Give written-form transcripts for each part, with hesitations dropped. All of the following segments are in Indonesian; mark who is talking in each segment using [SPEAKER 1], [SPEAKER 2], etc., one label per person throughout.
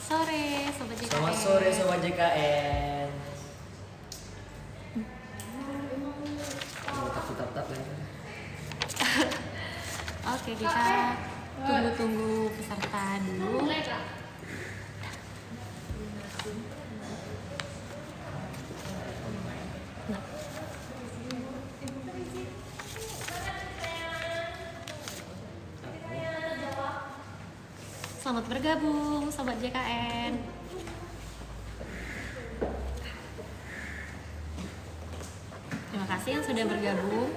[SPEAKER 1] sore Sobat JKN.
[SPEAKER 2] Selamat sore Sobat JKN. Tetap ya.
[SPEAKER 1] Oke, kita tunggu peserta dulu. Selamat bergabung Sobat JKN. Terima kasih yang sudah bergabung.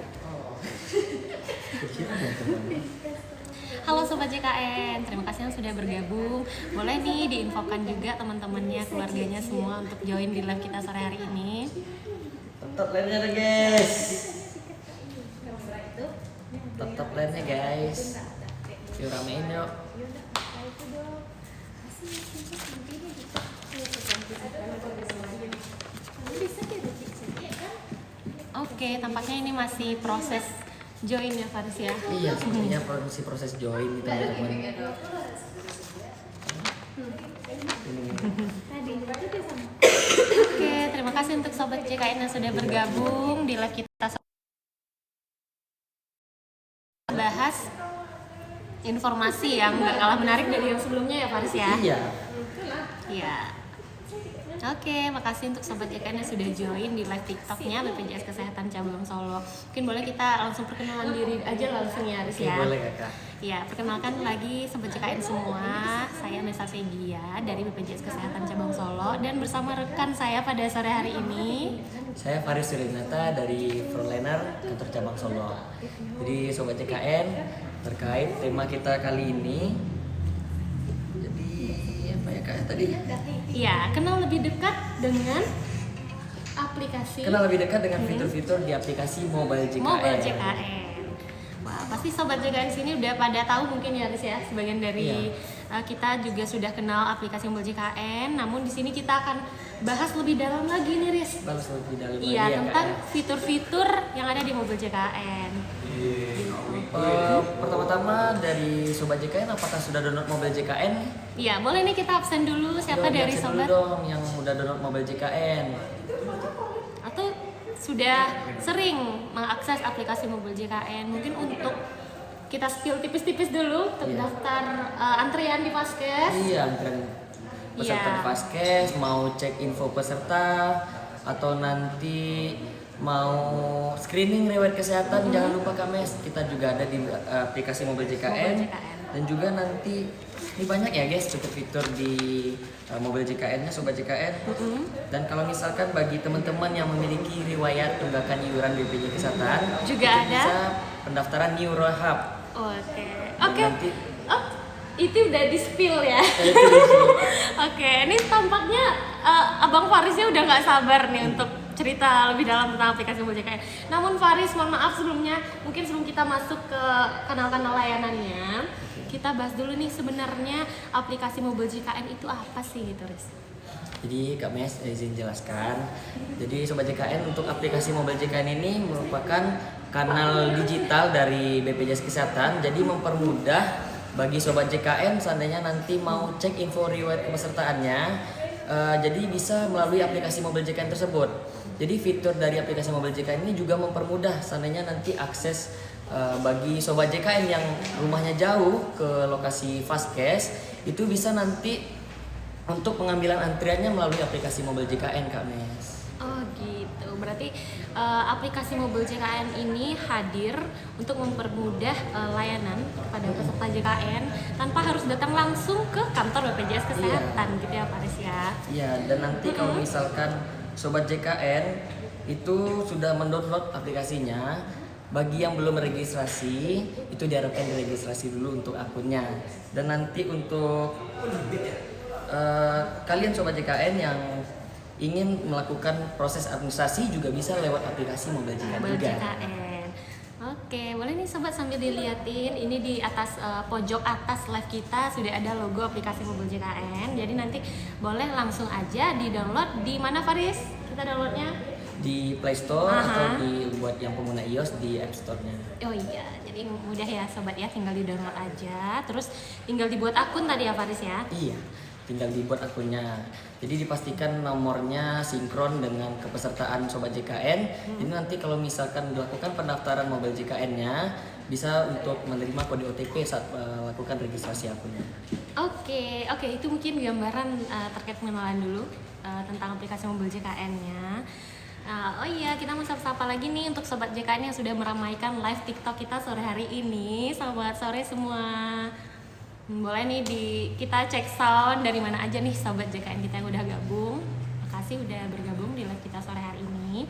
[SPEAKER 1] Halo Sobat JKN, terima kasih yang sudah bergabung. Boleh nih diinfokan juga teman-temannya, keluarganya semua untuk join di live kita sore hari ini.
[SPEAKER 2] Tetap lainnya deh guys. Tetap lainnya guys. Yuk ramein yuk.
[SPEAKER 1] Oke, tampaknya ini masih proses join ya Faris ya?
[SPEAKER 2] Iya, sebenarnya proses join gitu teman-teman.
[SPEAKER 1] Oke, terima kasih untuk Sobat JKN yang sudah bergabung di live kita. Bahas informasi yang gak kalah menarik dari yang sebelumnya ya Faris ya?
[SPEAKER 2] Iya.
[SPEAKER 1] Iya. Oke, makasih untuk Sobat JKN yang sudah join di live TikToknya BPJS Kesehatan Cabang Solo. Mungkin boleh kita langsung perkenalan diri aja langsung ya Aris ya?
[SPEAKER 2] Boleh kakak.
[SPEAKER 1] Ya, perkenalkan lagi Sobat JKN semua. Saya Nesa Fegia dari BPJS Kesehatan Cabang Solo dan bersama rekan saya pada sore hari ini.
[SPEAKER 2] Saya Faris Surinata dari Frontliner Kantor Cabang Solo. Jadi Sobat JKN, terkait tema kita kali ini, jadi apa ya kak tadi?
[SPEAKER 1] Iya, kenal lebih dekat dengan aplikasi.
[SPEAKER 2] Kenal lebih dekat dengan fitur-fitur di aplikasi Mobile JKN.
[SPEAKER 1] Mobile JKN. Wah, pasti Sobat JKN sini udah pada tahu mungkin ya Riz ya. Sebagian dari kita juga sudah kenal aplikasi Mobile JKN. Namun di sini kita akan bahas lebih dalam lagi nih Riz.
[SPEAKER 2] Bahas lebih dalam lagi
[SPEAKER 1] Iya,
[SPEAKER 2] ya,
[SPEAKER 1] tentang
[SPEAKER 2] Kak,
[SPEAKER 1] fitur-fitur yang ada di Mobile JKN.
[SPEAKER 2] Pertama-tama dari Sobat JKN, apakah sudah download Mobile JKN?
[SPEAKER 1] Iya, boleh nih kita absen dulu siapa
[SPEAKER 2] Yuk,
[SPEAKER 1] dari
[SPEAKER 2] absen
[SPEAKER 1] Sobat?
[SPEAKER 2] dulu dong yang udah download Mobile JKN.
[SPEAKER 1] Atau sudah sering mengakses aplikasi Mobile JKN. Mungkin untuk kita spill tipis-tipis dulu untuk
[SPEAKER 2] Iya.
[SPEAKER 1] daftar antrian di Vaskes.
[SPEAKER 2] Iya, antrean peserta
[SPEAKER 1] Iya.
[SPEAKER 2] Vaskes, mau cek info peserta atau nanti mau screening riwayat kesehatan, jangan lupa Kames, kita juga ada di aplikasi Mobile JKN.
[SPEAKER 1] Mobile JKN.
[SPEAKER 2] Dan juga nanti ini banyak ya guys fitur-fitur di Mobile JKN-nya Sobat JKN. Dan kalau misalkan bagi teman-teman yang memiliki riwayat tunggakan iuran BPJS Kesehatan,
[SPEAKER 1] Juga
[SPEAKER 2] itu
[SPEAKER 1] ada?
[SPEAKER 2] bisa pendaftaran NeuroHub.
[SPEAKER 1] Oke.
[SPEAKER 2] Dan
[SPEAKER 1] Oke.
[SPEAKER 2] nanti
[SPEAKER 1] Oh, itu udah di spill ya.
[SPEAKER 2] itu di sini.
[SPEAKER 1] Oke, ini tampaknya Abang Farisnya udah nggak sabar nih untuk cerita lebih dalam tentang aplikasi Mobile JKN. Namun Faris, mohon maaf sebelumnya, mungkin sebelum kita masuk ke kanal-kanal layanannya, kita bahas dulu nih sebenarnya aplikasi Mobile JKN itu apa sih gitu, Riz?
[SPEAKER 2] Jadi Kak Mes izin jelaskan. Jadi Sobat JKN, untuk aplikasi Mobile JKN ini merupakan kanal digital dari BPJS Kesehatan. Jadi mempermudah bagi Sobat JKN seandainya nanti mau cek info riwayat kepesertaannya, jadi bisa melalui aplikasi Mobile JKN tersebut. Jadi fitur dari aplikasi Mobile JKN ini juga mempermudah seandainya nanti akses bagi Sobat JKN yang rumahnya jauh ke lokasi Vaskes, itu bisa nanti untuk pengambilan antriannya melalui aplikasi Mobile JKN Kak Mes.
[SPEAKER 1] Oh gitu, berarti aplikasi Mobile JKN ini hadir untuk mempermudah layanan kepada peserta JKN tanpa harus datang langsung ke kantor BPJS Kesehatan gitu ya Pak Riz ya.
[SPEAKER 2] Iya, dan nanti kalau misalkan Sobat JKN itu sudah mendownload aplikasinya, bagi yang belum registrasi itu diharapkan diregistrasi dulu untuk akunnya. Dan nanti untuk kalian Sobat JKN yang ingin melakukan proses administrasi juga bisa lewat aplikasi Mobile JKN
[SPEAKER 1] Mobile
[SPEAKER 2] juga.
[SPEAKER 1] JKN. Oke, boleh nih sobat sambil diliatin. Ini di atas pojok atas live kita sudah ada logo aplikasi Mobile JKN. Jadi nanti boleh langsung aja di-download di mana Faris? Kita downloadnya
[SPEAKER 2] Di Play Store atau buat yang pengguna iOS di App Store-nya.
[SPEAKER 1] Oh iya, jadi mudah ya sobat ya, tinggal di-download aja. Terus tinggal dibuat akun tadi ya Faris ya.
[SPEAKER 2] Iya. tinggal dibuat akunnya. Jadi dipastikan nomornya sinkron dengan kepesertaan Sobat JKN. Jadi nanti kalau misalkan dilakukan pendaftaran mobil JKN-nya, bisa untuk menerima kode OTP saat melakukan registrasi akunnya.
[SPEAKER 1] Oke, itu mungkin gambaran terkait pengenalan dulu tentang aplikasi mobil JKN-nya. Oh iya, kita mau sapa lagi nih untuk Sobat JKN yang sudah meramaikan live TikTok kita sore hari ini. Selamat sore semua. Boleh nih kita cek sound dari mana aja nih Sobat JKN kita yang udah gabung. Makasih udah bergabung di live kita sore hari ini.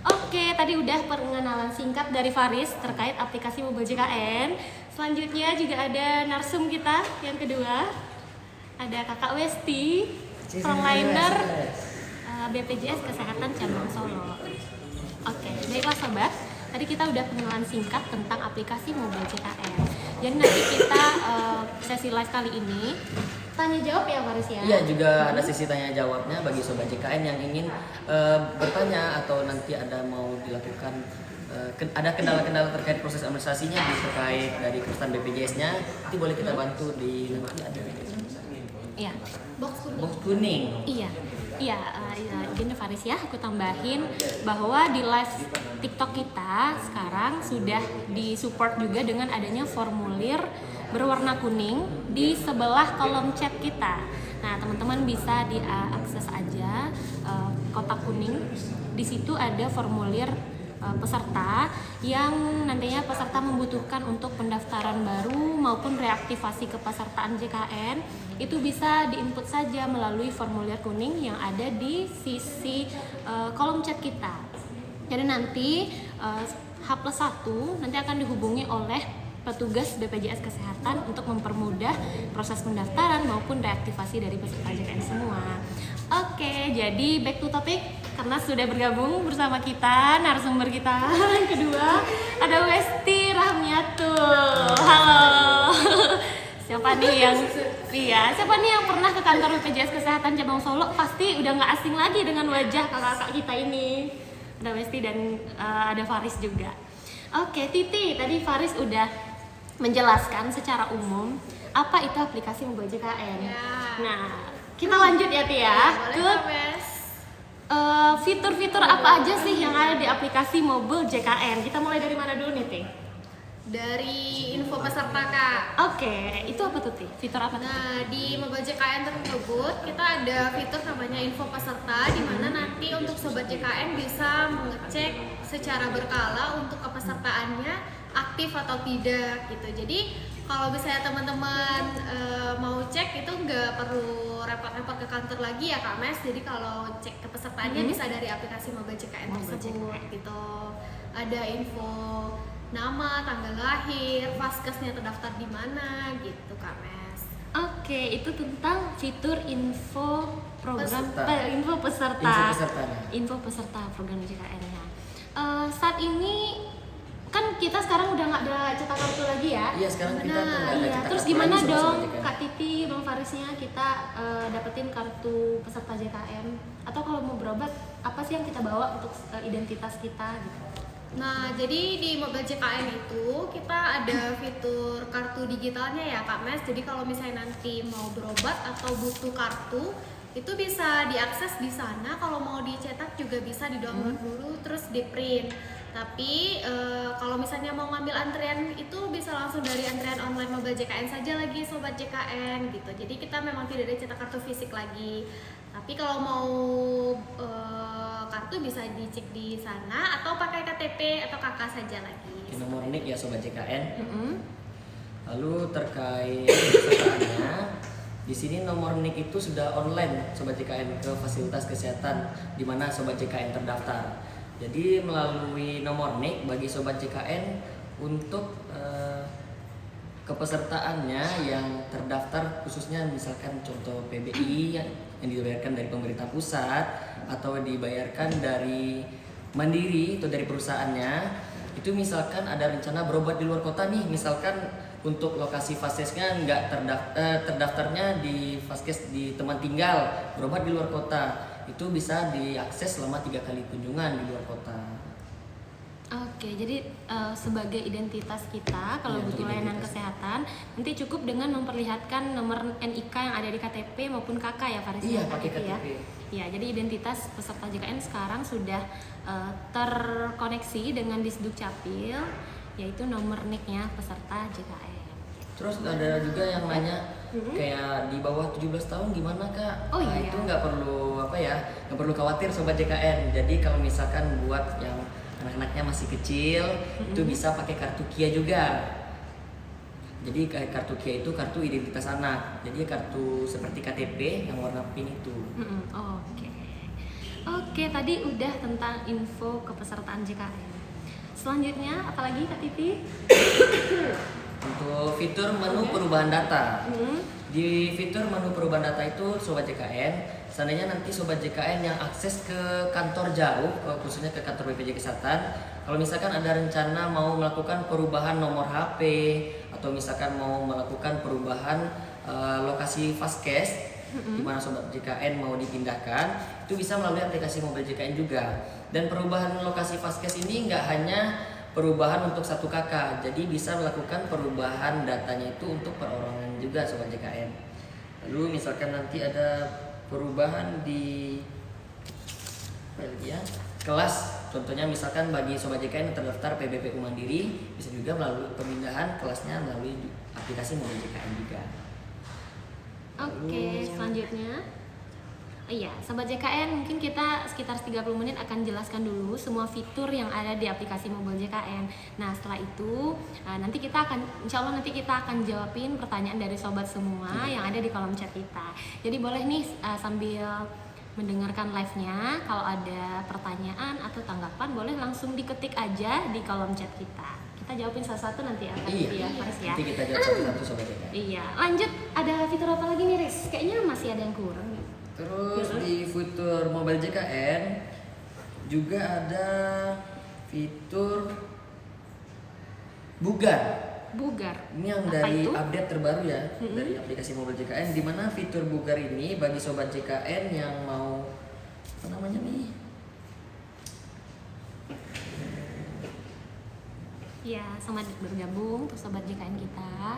[SPEAKER 1] Oke, tadi udah pengenalan singkat dari Faris terkait aplikasi mobil JKN. Selanjutnya juga ada narsum kita yang kedua. Ada Kakak Westi, frontliner BPJS Kesehatan Cabang Solo. Oke, baiklah Sobat. Tadi kita udah pengenalan singkat tentang aplikasi mobil JKN. Jadi nanti kita sesi live kali ini tanya jawab ya Faris ya? Iya,
[SPEAKER 2] juga ada sesi tanya jawabnya bagi Sobat JKN yang ingin bertanya atau nanti ada mau dilakukan ada kendala-kendala terkait proses administrasinya terkait dari keputusan BPJS-nya, nanti boleh kita bantu di nanti ada.
[SPEAKER 1] Iya.
[SPEAKER 2] Box kuning.
[SPEAKER 1] Iya, gini Faris ya, aku tambahin bahwa di live TikTok kita sekarang sudah disupport juga dengan adanya formulir berwarna kuning di sebelah kolom chat kita. Nah, teman-teman bisa diakses aja kotak kuning. Di situ ada formulir peserta yang nantinya peserta membutuhkan untuk pendaftaran baru maupun reaktivasi kepesertaan JKN. Itu bisa diinput saja melalui formulir kuning yang ada di sisi kolom chat kita. Jadi nanti H+1 nanti akan dihubungi oleh petugas BPJS Kesehatan untuk mempermudah proses pendaftaran maupun reaktivasi dari peserta JKN semua. Oke, jadi back to topic karena sudah bergabung bersama kita narasumber kita yang kedua ada Westi Rahmiatul. Halo. Siapa nih yang pernah ke kantor BPJS Kesehatan Cabang Solo pasti udah nggak asing lagi dengan wajah kakak-kakak kita ini. Ada Westi dan ada Faris juga. Oke, Titi, tadi Faris udah menjelaskan secara umum apa itu aplikasi mobil JKN.
[SPEAKER 3] Ya.
[SPEAKER 1] Nah, kita lanjut ya Tia ke fitur-fitur apa aja sih yang ada di aplikasi mobil JKN. Kita mulai dari mana dulu nih Ti?
[SPEAKER 3] Dari info peserta Kak.
[SPEAKER 1] Oke, itu apa tuh Ti? Fitur apa tuh?
[SPEAKER 3] Nah, di mobil JKN tersebut kita ada fitur namanya info peserta, di mana nanti untuk sobat JKN bisa mengecek secara berkala untuk kepesertaannya aktif atau tidak gitu. Jadi kalau misalnya teman-teman mau cek itu nggak perlu repot-repot ke kantor lagi ya Kak Mes. Jadi kalau cek kepesertaannya bisa dari aplikasi mobil JKN tersebut gitu. Ada info nama, tanggal lahir, vaskesnya terdaftar di mana gitu Kak Mes.
[SPEAKER 1] Oke, itu tentang fitur info program info peserta program JKN-nya. Saat ini kan kita sekarang udah nggak ada cetak kartu lagi ya?
[SPEAKER 2] Iya, sekarang kita nggak ada cetak kartu.
[SPEAKER 1] Terus gimana
[SPEAKER 2] lagi
[SPEAKER 1] dong
[SPEAKER 2] JKN.
[SPEAKER 1] Kak Titi, Bang Farisnya kita dapetin kartu peserta JKN? Atau kalau mau berobat apa sih yang kita bawa untuk identitas kita gitu?
[SPEAKER 3] Nah, jadi di mobil JKN itu kita ada fitur kartu digitalnya ya Kak Mes. Jadi kalau misalnya nanti mau berobat atau butuh kartu, itu bisa diakses di sana. Kalau mau dicetak juga bisa di-download dulu terus di-print. Tapi kalau misalnya mau ngambil antrian itu bisa langsung dari antrian online mobil JKN saja lagi sobat JKN gitu. Jadi kita memang tidak ada cetak kartu fisik lagi. Tapi kalau mau kartu bisa dicek di sana atau pakai KTP atau KK saja lagi.
[SPEAKER 2] Di nomor NIK ya sobat JKN. Lalu terkait pesertaannya, di sini nomor NIK itu sudah online sobat JKN ke fasilitas kesehatan di mana sobat JKN terdaftar. Jadi melalui nomor NIK bagi sobat JKN untuk kepesertaannya yang terdaftar khususnya misalkan contoh PBI yang dibayarkan dari pemerintah pusat atau dibayarkan dari mandiri atau dari perusahaannya, itu misalkan ada rencana berobat di luar kota nih, misalkan untuk lokasi vaskesnya nggak terdaftarnya di vaskes di teman tinggal, berobat di luar kota, itu bisa diakses selama 3 kali kunjungan di luar kota.
[SPEAKER 1] Oke, jadi sebagai identitas kita kalau butuh layanan kesehatan nanti cukup dengan memperlihatkan nomor NIK yang ada di KTP maupun KK ya Faris.
[SPEAKER 2] Iya,
[SPEAKER 1] ya,
[SPEAKER 2] pakai
[SPEAKER 1] KTP ya.
[SPEAKER 2] KTP.
[SPEAKER 1] Ya, jadi identitas peserta JKN sekarang sudah terkoneksi dengan Disduk Capil, yaitu nomor NIK-nya peserta JKN.
[SPEAKER 2] Terus ada juga yang nanya kayak di bawah 17 tahun gimana Kak?
[SPEAKER 1] Oh,
[SPEAKER 2] Nah,
[SPEAKER 1] iya.
[SPEAKER 2] itu nggak perlu nggak perlu khawatir sobat JKN. Jadi kalau misalkan buat yang anak-anaknya masih kecil, itu bisa pakai kartu KIA juga. Jadi kartu KIA itu kartu identitas anak. Jadi kartu seperti KTP yang warna pink itu.
[SPEAKER 1] Oke. Oke, tadi udah tentang info kepesertaan JKN. Selanjutnya apalagi Kak Titi?
[SPEAKER 2] Untuk fitur menu perubahan data. Di fitur menu perubahan data itu sobat JKN, seandainya nanti sobat JKN yang akses ke kantor jauh, khususnya ke kantor BPJS Kesehatan, kalau misalkan ada rencana mau melakukan perubahan nomor HP atau misalkan mau melakukan perubahan lokasi Fastcash di mana sobat JKN mau dipindahkan, itu bisa melalui aplikasi Mobile JKN juga. Dan perubahan lokasi Fastcash ini nggak hanya perubahan untuk satu kakak, jadi bisa melakukan perubahan datanya itu untuk perorangan juga sobat JKN. Lalu misalkan nanti ada perubahan di kelas, contohnya misalkan bagi sobat JKN yang terdaftar PBPU Mandiri, bisa juga melalui pemindahan kelasnya melalui aplikasi Mobile JKN juga.
[SPEAKER 1] Oke, selanjutnya. Iya, Sobat JKN, mungkin kita sekitar 30 menit akan jelaskan dulu semua fitur yang ada di aplikasi Mobile JKN. Nah, setelah itu nanti kita akan, insya Allah nanti kita akan jawabin pertanyaan dari sobat semua yang ada di kolom chat kita. Jadi boleh nih sambil mendengarkan live-nya, kalau ada pertanyaan atau tanggapan boleh langsung diketik aja di kolom chat kita. Kita jawabin satu-satu nanti ya,
[SPEAKER 2] Iya,
[SPEAKER 1] Faris ya.
[SPEAKER 2] nanti kita jawab satu-satu sobat JKN.
[SPEAKER 1] Iya, lanjut, ada fitur apa lagi nih Riz? Kayaknya masih ada yang kurang nih.
[SPEAKER 2] Terus di fitur Mobile JKN juga ada fitur Bugar.
[SPEAKER 1] Bugar.
[SPEAKER 2] Ini yang
[SPEAKER 1] Apa
[SPEAKER 2] dari
[SPEAKER 1] itu?
[SPEAKER 2] update terbaru ya dari aplikasi Mobile JKN, di mana fitur Bugar ini bagi sobat JKN yang mau apa namanya nih?
[SPEAKER 1] Ya, selamat bergabung untuk sobat JKN kita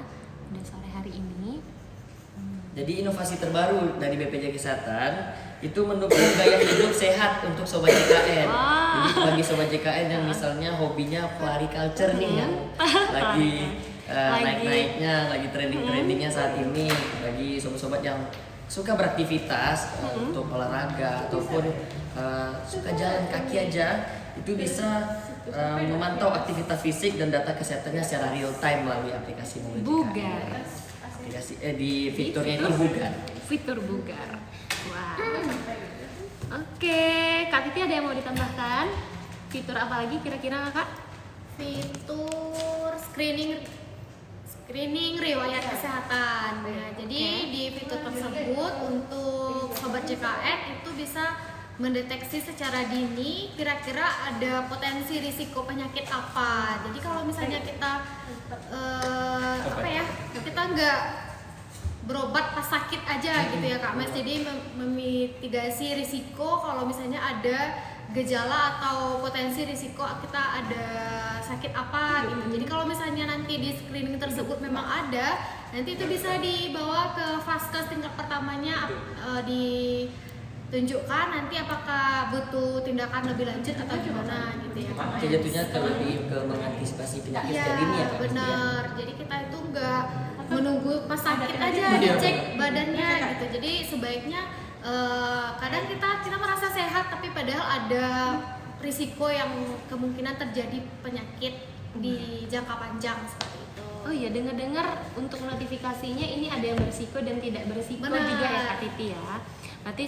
[SPEAKER 1] udah sore hari ini.
[SPEAKER 2] Jadi inovasi terbaru dari BPJS Kesehatan itu mendukung gaya hidup sehat untuk sobat JKN. Jadi bagi sobat JKN yang misalnya hobinya floriculture nih yang lagi naik-naiknya, lagi trending-trendingnya saat ini, bagi sobat-sobat yang suka beraktivitas untuk olahraga ataupun suka jalan kaki aja, itu bisa memantau aktivitas fisik dan data kesehatannya secara real time melalui aplikasi Mobile
[SPEAKER 1] Bugar.
[SPEAKER 2] JKN. Di fiturnya itu Bugar.
[SPEAKER 1] Fitur Bugar. Wah. Oke, Kak Titi ada yang mau ditambahkan? Fitur apa lagi kira-kira Kak?
[SPEAKER 3] Fitur screening riwayat kesehatan. Nah, jadi di fitur tersebut untuk sobat JKN itu bisa mendeteksi secara dini kira-kira ada potensi risiko penyakit apa. Jadi kalau misalnya kita kita nggak berobat pas sakit aja gitu ya Kak Mas, jadi memitigasi risiko kalau misalnya ada gejala atau potensi risiko kita ada sakit apa gitu. Jadi kalau misalnya nanti di screening tersebut memang ada, nanti itu bisa dibawa ke Fastcash tingkat pertamanya, ditunjukkan nanti apakah butuh tindakan lebih lanjut atau gimana gitu ya.
[SPEAKER 2] Jadi jatuhnya lebih ke mengantisipasi penyakit
[SPEAKER 3] Iya,
[SPEAKER 2] sejak dini ya Kak?
[SPEAKER 3] benar. Jadi kita itu nggak menunggu pas sakit aja dicek badannya gitu. Jadi sebaiknya kadang kita merasa sehat tapi padahal ada risiko yang kemungkinan terjadi penyakit di jangka panjang seperti itu.
[SPEAKER 1] Oh iya, dengar-dengar untuk notifikasinya ini ada yang berisiko dan tidak berisiko
[SPEAKER 3] Benar.
[SPEAKER 1] juga ya Kak Titi ya. Berarti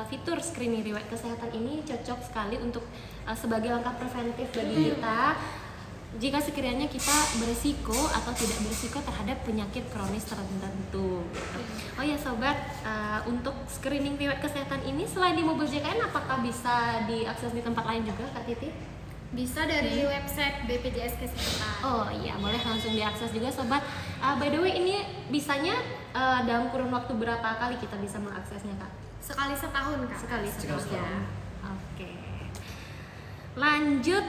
[SPEAKER 1] fitur screening riwayat kesehatan ini cocok sekali untuk sebagai langkah preventif bagi kita jika sekiranya kita berisiko atau tidak berisiko terhadap penyakit kronis tertentu. Oh ya sobat, untuk screening riwayat kesehatan ini selain di Mobile JKN apakah bisa diakses di tempat lain juga Kak Titi?
[SPEAKER 3] Bisa dari website BPJS Kesehatan.
[SPEAKER 1] Oh iya, boleh langsung diakses juga sobat. By the way, ini bisanya dalam kurun waktu berapa kali kita bisa mengaksesnya Kak?
[SPEAKER 3] Sekali setahun Kak.
[SPEAKER 1] Sekali setahun.
[SPEAKER 2] setahun.
[SPEAKER 1] Oke. Lanjut,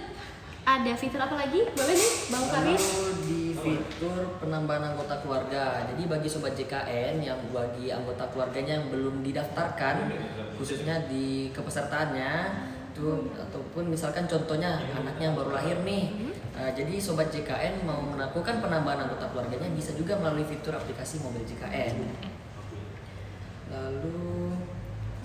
[SPEAKER 1] ada fitur apa lagi? Boleh nih, Bang Faris?
[SPEAKER 2] Lalu di fitur penambahan anggota keluarga. Jadi bagi sobat JKN yang bagi anggota keluarganya yang belum didaftarkan, khususnya di kepesertaannya, itu ataupun misalkan contohnya anaknya yang baru lahir nih. Jadi sobat JKN mau melakukan penambahan anggota keluarganya bisa juga melalui fitur aplikasi Mobil JKN. Lalu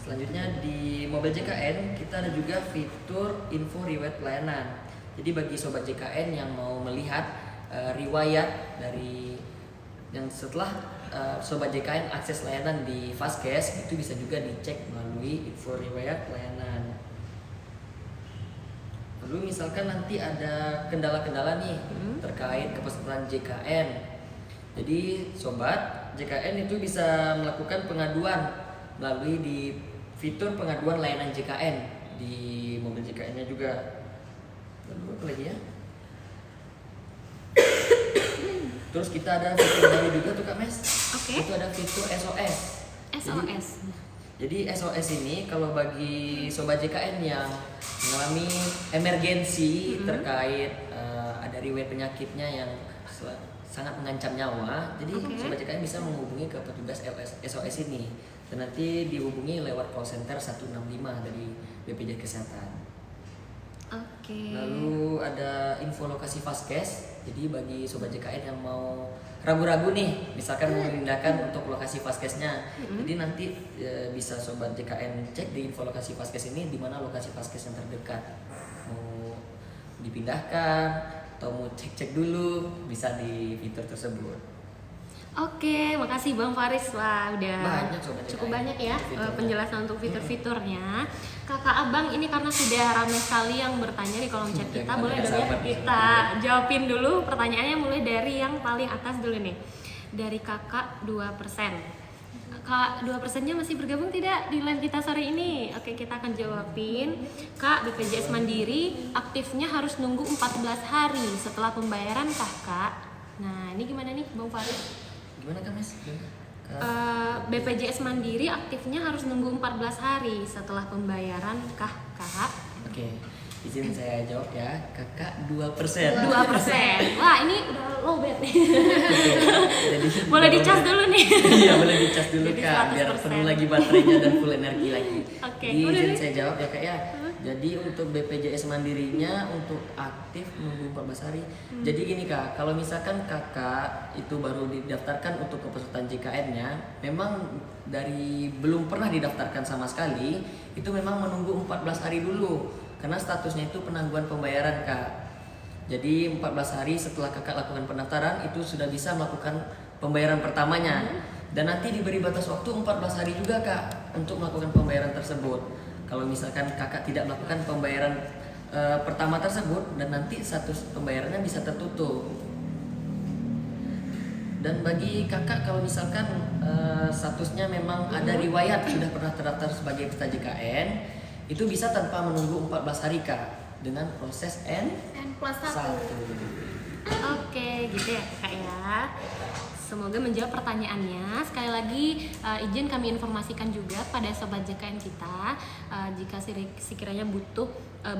[SPEAKER 2] selanjutnya di Mobil JKN kita ada juga fitur info riwayat pelayanan. Jadi bagi sobat JKN yang mau melihat riwayat dari yang setelah sobat JKN akses layanan di Fastcash, itu bisa juga dicek melalui info riwayat pelayanan. Lalu misalkan nanti ada kendala-kendala nih terkait kepesertaan JKN. Jadi sobat JKN itu bisa melakukan pengaduan melalui di fitur pengaduan layanan JKN di Mobil JKN-nya juga. Lalu apa lagi ya? Terus kita ada fitur baru juga tuh Kak Mes.
[SPEAKER 1] Oke.
[SPEAKER 2] Itu ada fitur SOS.
[SPEAKER 1] SOS.
[SPEAKER 2] Jadi SOS ini kalau bagi sobat JKN yang mengalami emergensi terkait ada riwayat penyakitnya yang sangat mengancam nyawa, jadi sobat JKN bisa menghubungi ke petugas SOS ini dan nanti dihubungi lewat call center 165 dari BPJS Kesehatan.
[SPEAKER 1] Oke.
[SPEAKER 2] Lalu ada info lokasi Fastcash. Jadi bagi sobat JKN yang mau ragu-ragu nih, misalkan mau memindahkan untuk lokasi Fastcash-nya, jadi nanti bisa sobat JKN cek di info lokasi Fastcash ini di mana lokasi Fastcash yang terdekat. Mau dipindahkan atau mau cek-cek dulu bisa di fitur tersebut.
[SPEAKER 1] Oke, makasih Bang Faris. Wah, udah
[SPEAKER 2] Banyak, Sobat
[SPEAKER 1] cukup
[SPEAKER 2] JKN.
[SPEAKER 1] banyak ya
[SPEAKER 2] Fiturnya.
[SPEAKER 1] penjelasan untuk fitur-fiturnya. Kakak Abang ini karena sudah ramai sekali yang bertanya di kolom chat kita,
[SPEAKER 2] Jangan
[SPEAKER 1] boleh
[SPEAKER 2] ada
[SPEAKER 1] dong ya
[SPEAKER 2] sahabat nih.
[SPEAKER 1] kita jawabin dulu pertanyaannya, mulai dari yang paling atas dulu nih. Dari Kakak 2%. Kak 2%-nya masih bergabung tidak di live kita sore ini? Oke, kita akan jawabin. Kak, BPJS Mandiri aktifnya harus nunggu 14 hari setelah pembayaran kah, Kak? Nah, ini gimana nih Bang Faris?
[SPEAKER 2] Gimana Kak Mes?
[SPEAKER 1] BPJS Mandiri aktifnya harus nunggu 14 hari setelah pembayaran kah, Kak?
[SPEAKER 2] Oke, izin saya jawab ya. Kakak 2%.
[SPEAKER 1] 2%. Wah, ini udah low bet nih.
[SPEAKER 2] Jadi
[SPEAKER 1] Boleh dicas dulu nih.
[SPEAKER 2] Iya, boleh dicas dulu
[SPEAKER 1] Jadi
[SPEAKER 2] Kak, biar
[SPEAKER 1] 100%.
[SPEAKER 2] penuh lagi baterainya dan full energi lagi.
[SPEAKER 1] Oke,
[SPEAKER 2] Jadi
[SPEAKER 1] udah
[SPEAKER 2] izin
[SPEAKER 1] nih.
[SPEAKER 2] saya jawab ya Kak ya. Jadi untuk BPJS Mandirinya untuk aktif nunggu 14 hari. Jadi gini Kak, kalau misalkan Kakak itu baru didaftarkan untuk kepesertaan JKN-nya, memang dari belum pernah didaftarkan sama sekali, itu memang menunggu 14 hari dulu. Karena statusnya itu penangguhan pembayaran Kak. Jadi 14 hari setelah Kakak lakukan pendaftaran itu sudah bisa melakukan pembayaran pertamanya. Dan nanti diberi batas waktu 14 hari juga Kak untuk melakukan pembayaran tersebut. Kalau misalkan Kakak tidak melakukan pembayaran pertama tersebut, dan nanti status pembayarannya bisa tertutup. Dan bagi Kakak kalau misalkan statusnya memang ada riwayat sudah pernah terdaftar sebagai peserta JKN, itu bisa tanpa menunggu 14 hari Kak dengan proses N+1.
[SPEAKER 1] Oke, gitu ya Kak ya. Semoga menjawab pertanyaannya. Sekali lagi izin kami informasikan juga pada sobat JKN kita, jika sekiranya butuh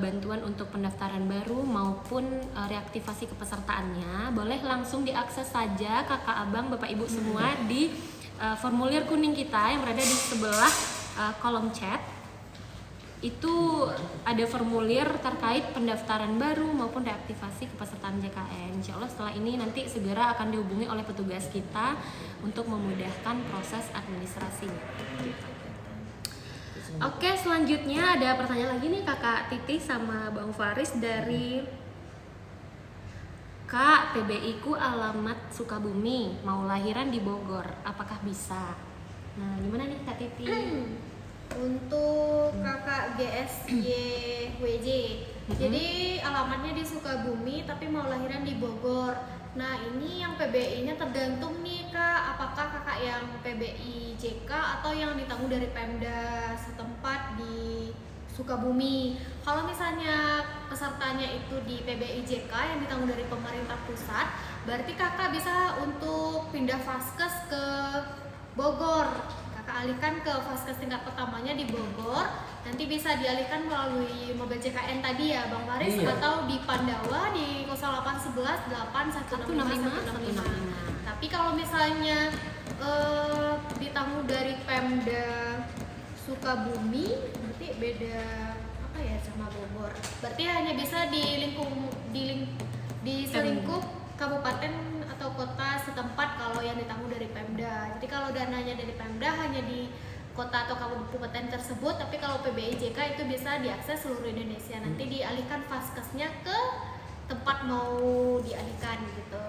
[SPEAKER 1] bantuan untuk pendaftaran baru maupun reaktivasi kepesertaannya, boleh langsung diakses saja Kakak Abang Bapak Ibu semua di formulir kuning kita yang berada di sebelah kolom chat. Itu ada formulir terkait pendaftaran baru maupun reaktivasi kepesertaan JKN. Insya Allah setelah ini nanti segera akan dihubungi oleh petugas kita untuk memudahkan proses administrasinya. Oke, selanjutnya ada pertanyaan lagi nih Kakak Titi sama Bang Faris dari Kak, PBI ku alamat Sukabumi, mau lahiran di Bogor, apakah bisa? Nah, gimana nih Kak Titi?
[SPEAKER 3] Untuk kakak GSYWJ, jadi alamatnya di Sukabumi tapi mau lahiran di Bogor. Nah, ini yang PBI-nya tergantung nih Kak, apakah kakak yang PBI JK atau yang ditanggung dari Pemda setempat di Sukabumi. Kalau misalnya pesertanya itu di PBI JK yang ditanggung dari pemerintah pusat, berarti kakak bisa untuk pindah Vaskes ke Bogor. Kakak kakak alihkan ke vaskes tingkat pertamanya di Bogor, nanti bisa dialihkan melalui mobil JKN tadi ya Bang Faris,
[SPEAKER 2] Iya.
[SPEAKER 3] atau di Pandawa di 0811 8165 165. Tapi kalau misalnya ditanggung dari Pemda Sukabumi, berarti beda apa ya sama Bogor. Berarti hanya bisa di selingkup kabupaten atau kota setempat kalau yang ditanggung dari Pemda. Jadi kalau dananya dari Pemda hanya di kota atau kabupaten tersebut, tapi kalau PBIJK itu bisa diakses seluruh Indonesia. Nanti dialihkan vaskesnya ke tempat mau dialihkan gitu.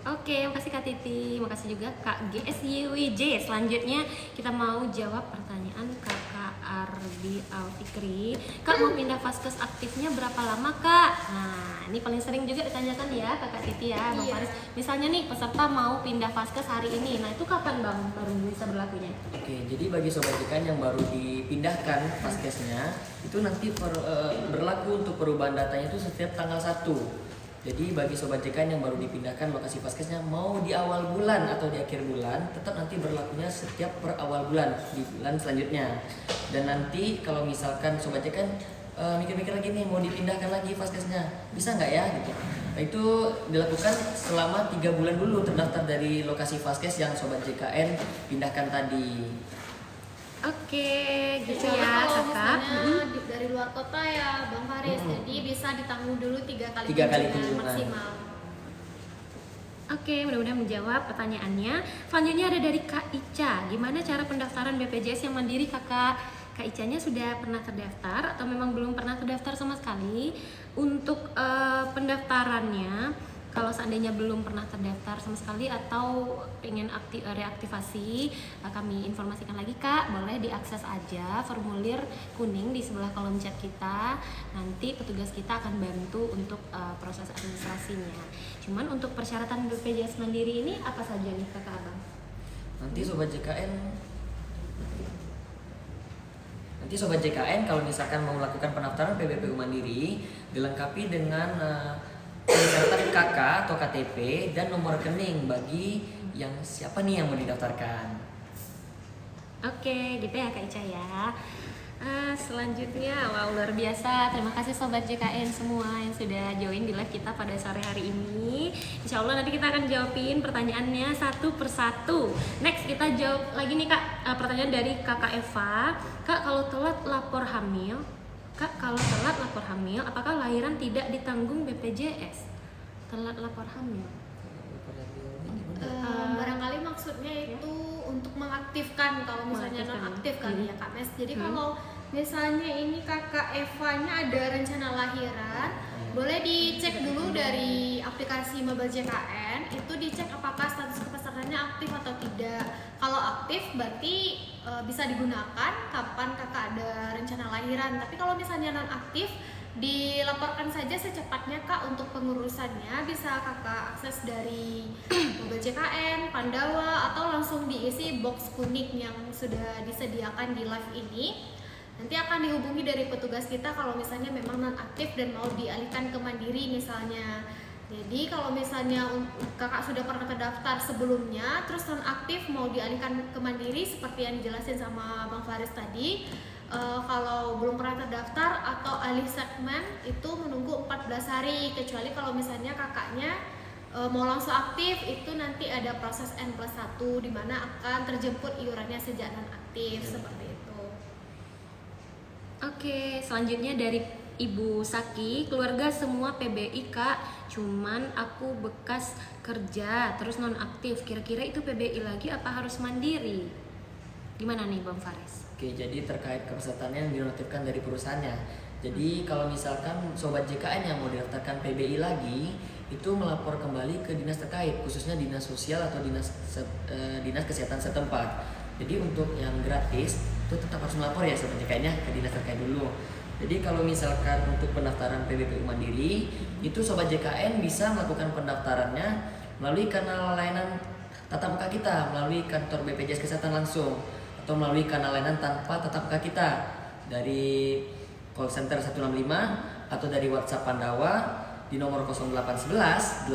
[SPEAKER 1] Oke, makasih Kak Titi, makasih juga Kak GSYWJ. Selanjutnya kita mau jawab pertanyaan Kakak Ardi Alfikri. Kak, mau pindah vaskes aktifnya berapa lama Kak? Nah, ini paling sering juga ditanyakan ya Kakak Titi ya, Bang
[SPEAKER 3] Iya.
[SPEAKER 1] Faris. Misalnya nih peserta mau pindah vaskes hari ini, nah itu kapan Bang baru bisa berlakunya?
[SPEAKER 2] Oke, jadi bagi sobat JKN yang baru dipindahkan vaskesnya itu nanti berlaku untuk perubahan datanya itu setiap tanggal 1. Jadi bagi sobat JKN yang baru dipindahkan lokasi vaskesnya mau di awal bulan atau di akhir bulan, tetap nanti berlakunya setiap per awal bulan di bulan selanjutnya. Dan nanti kalau misalkan sobat JKN mikir-mikir lagi nih mau dipindahkan lagi vaskesnya, bisa nggak ya gitu. Nah, itu dilakukan selama 3 bulan dulu terdaftar dari lokasi vaskes yang sobat JKN pindahkan tadi.
[SPEAKER 1] Oke, gitu
[SPEAKER 3] Kecuali
[SPEAKER 1] ya
[SPEAKER 3] kalau
[SPEAKER 1] Kakak.
[SPEAKER 3] misalnya dari luar kota ya Bang Faris, jadi bisa ditanggung dulu 3 kali
[SPEAKER 2] 3 kali
[SPEAKER 3] kunjungan
[SPEAKER 2] kunjungan.
[SPEAKER 3] maksimal.
[SPEAKER 1] Oke, mudah-mudahan menjawab pertanyaannya. Selanjutnya ada dari Kak Ica. Gimana cara pendaftaran BPJS yang mandiri Kakak? Kak Icanya sudah pernah terdaftar atau memang belum pernah terdaftar sama sekali? Untuk pendaftarannya, kalau seandainya belum pernah terdaftar sama sekali atau pengen reaktivasi, kami informasikan lagi Kak, boleh diakses aja formulir kuning di sebelah kolom chat kita. Nanti petugas kita akan bantu untuk proses administrasinya. Cuman untuk persyaratan BPJS Mandiri ini apa saja nih Kakak Abang?
[SPEAKER 2] Nanti sobat JKN kalau misalkan mau melakukan pendaftaran PBPU Mandiri dilengkapi dengan persyaratan KK atau KTP dan nomor rekening bagi yang siapa nih yang mau didaftarkan.
[SPEAKER 1] Oke, gitu ya Kak Ica ya. Selanjutnya, wow luar biasa. Terima kasih Sobat JKN semua yang sudah join di live kita pada sore hari ini. Insya Allah nanti kita akan jawabin pertanyaannya satu persatu. Next kita jawab lagi nih Kak, pertanyaan dari Kakak Eva. Kak, kalau telat lapor hamil, apakah lahiran tidak ditanggung BPJS? Telat lapor hamil.
[SPEAKER 3] Barangkali maksudnya itu untuk mengaktifkan kalau misalnya
[SPEAKER 1] Mengaktifkan,
[SPEAKER 3] non-aktif kali ya Kak Mes. Jadi
[SPEAKER 1] Hmm.
[SPEAKER 3] kalau misalnya ini Kakak Eva-nya ada rencana lahiran, boleh dicek dulu dari aplikasi Mobile JKN, itu dicek apakah status kepesertaannya aktif atau tidak. Kalau aktif berarti bisa digunakan kapan Kakak ada rencana lahiran. Tapi kalau misalnya non-aktif, dilaporkan saja secepatnya Kak untuk pengurusannya. Bisa Kakak akses dari Mobile JKN, Pandawa, atau langsung diisi box kuning yang sudah disediakan di live ini. Nanti akan dihubungi dari petugas kita kalau misalnya memang non-aktif dan mau dialihkan ke Mandiri misalnya. Jadi kalau misalnya Kakak sudah pernah terdaftar sebelumnya, terus non-aktif mau dialihkan ke Mandiri seperti yang dijelasin sama Bang Faris tadi, kalau belum pernah terdaftar atau alih segmen itu menunggu 14 hari. Kecuali kalau misalnya kakaknya mau langsung aktif, itu nanti ada proses N+1 di mana akan terjemput iurannya sejak non-aktif seperti itu.
[SPEAKER 1] Oke, selanjutnya dari Ibu Saki, keluarga semua PBI Kak, cuman aku bekas kerja terus nonaktif. Kira-kira itu PBI lagi apa harus mandiri? Gimana nih Bang Faris?
[SPEAKER 2] Oke, jadi terkait kepesertaannya yang dinonaktifkan dari perusahaannya. Jadi kalau misalkan sobat JKN yang mau didaftarkan PBI lagi, itu melapor kembali ke dinas terkait, khususnya dinas sosial atau dinas kesehatan setempat. Jadi untuk yang gratis itu tetap harus melapor ya sobat JKN-nya ke dinas terkait dulu. Jadi kalau misalkan untuk pendaftaran PBPU Mandiri, itu sobat JKN bisa melakukan pendaftarannya melalui kanal layanan tatap muka kita, melalui kantor BPJS Kesehatan langsung, atau melalui kanal layanan tanpa tatap muka kita dari call center 165 atau dari WhatsApp Pandawa di nomor 0811 8165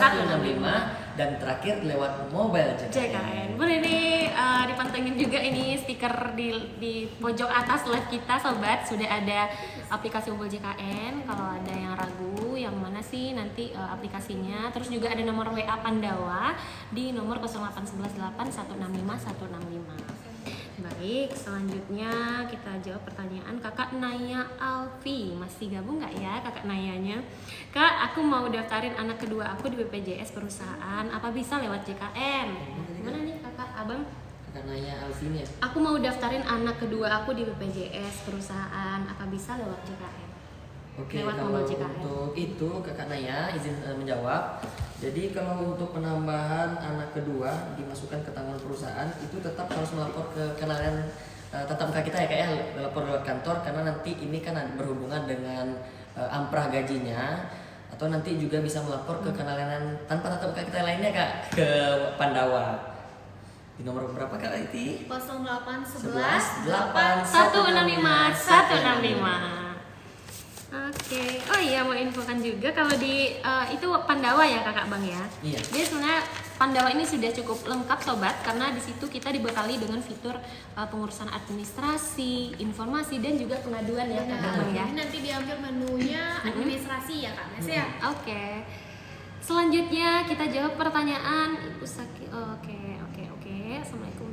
[SPEAKER 2] 165 dan terakhir lewat mobile JKN.
[SPEAKER 1] JKN. Boleh nih dipantengin juga ini stiker di pojok atas live kita sobat, sudah ada aplikasi mobile JKN. Kalau ada yang ragu yang mana sih nanti aplikasinya, terus juga ada nomor WA Pandawa di nomor 08158165165. Baik, selanjutnya kita jawab pertanyaan Kakak Naya Alfi. Masih gabung nggak ya Kakak Nayanya? Kak, aku mau daftarin anak kedua aku di BPJS perusahaan. Apa bisa lewat JKN? Gimana nih Kakak, Abang?
[SPEAKER 2] Kakak Naya Alfi nih.
[SPEAKER 1] Aku mau daftarin anak kedua aku di BPJS perusahaan. Apa bisa lewat JKN?
[SPEAKER 2] Oke,
[SPEAKER 1] Lewat
[SPEAKER 2] kalau
[SPEAKER 1] mobile JKN.
[SPEAKER 2] untuk itu Kakak Naya izin menjawab. Jadi kalau untuk penambahan anak kedua dimasukkan ke tanggungan perusahaan itu tetap harus melapor ke kenalan tatap muka kita ya Kak ya, melapor lewat kantor karena nanti ini kan berhubungan dengan amprah gajinya, atau nanti juga bisa melapor ke kenalan tanpa tatap muka kita lainnya Kak, ke Pandawa. Di nomor berapa Kak itu?
[SPEAKER 3] 0811
[SPEAKER 1] 165 165. Oke, oh iya mau infokan juga kalau di itu Pandawa ya Kakak Bang ya.
[SPEAKER 2] Iya.
[SPEAKER 1] Jadi sebenarnya Pandawa ini sudah cukup lengkap sobat, karena di situ kita dibekali dengan fitur pengurusan administrasi, informasi dan juga pengaduan ya Kakak Bang ya.
[SPEAKER 3] Jadi nanti diambil menunya administrasi ya Kak Nes ya.
[SPEAKER 1] Oke. Selanjutnya kita jawab pertanyaan Ibu Saki. Oke. Assalamualaikum.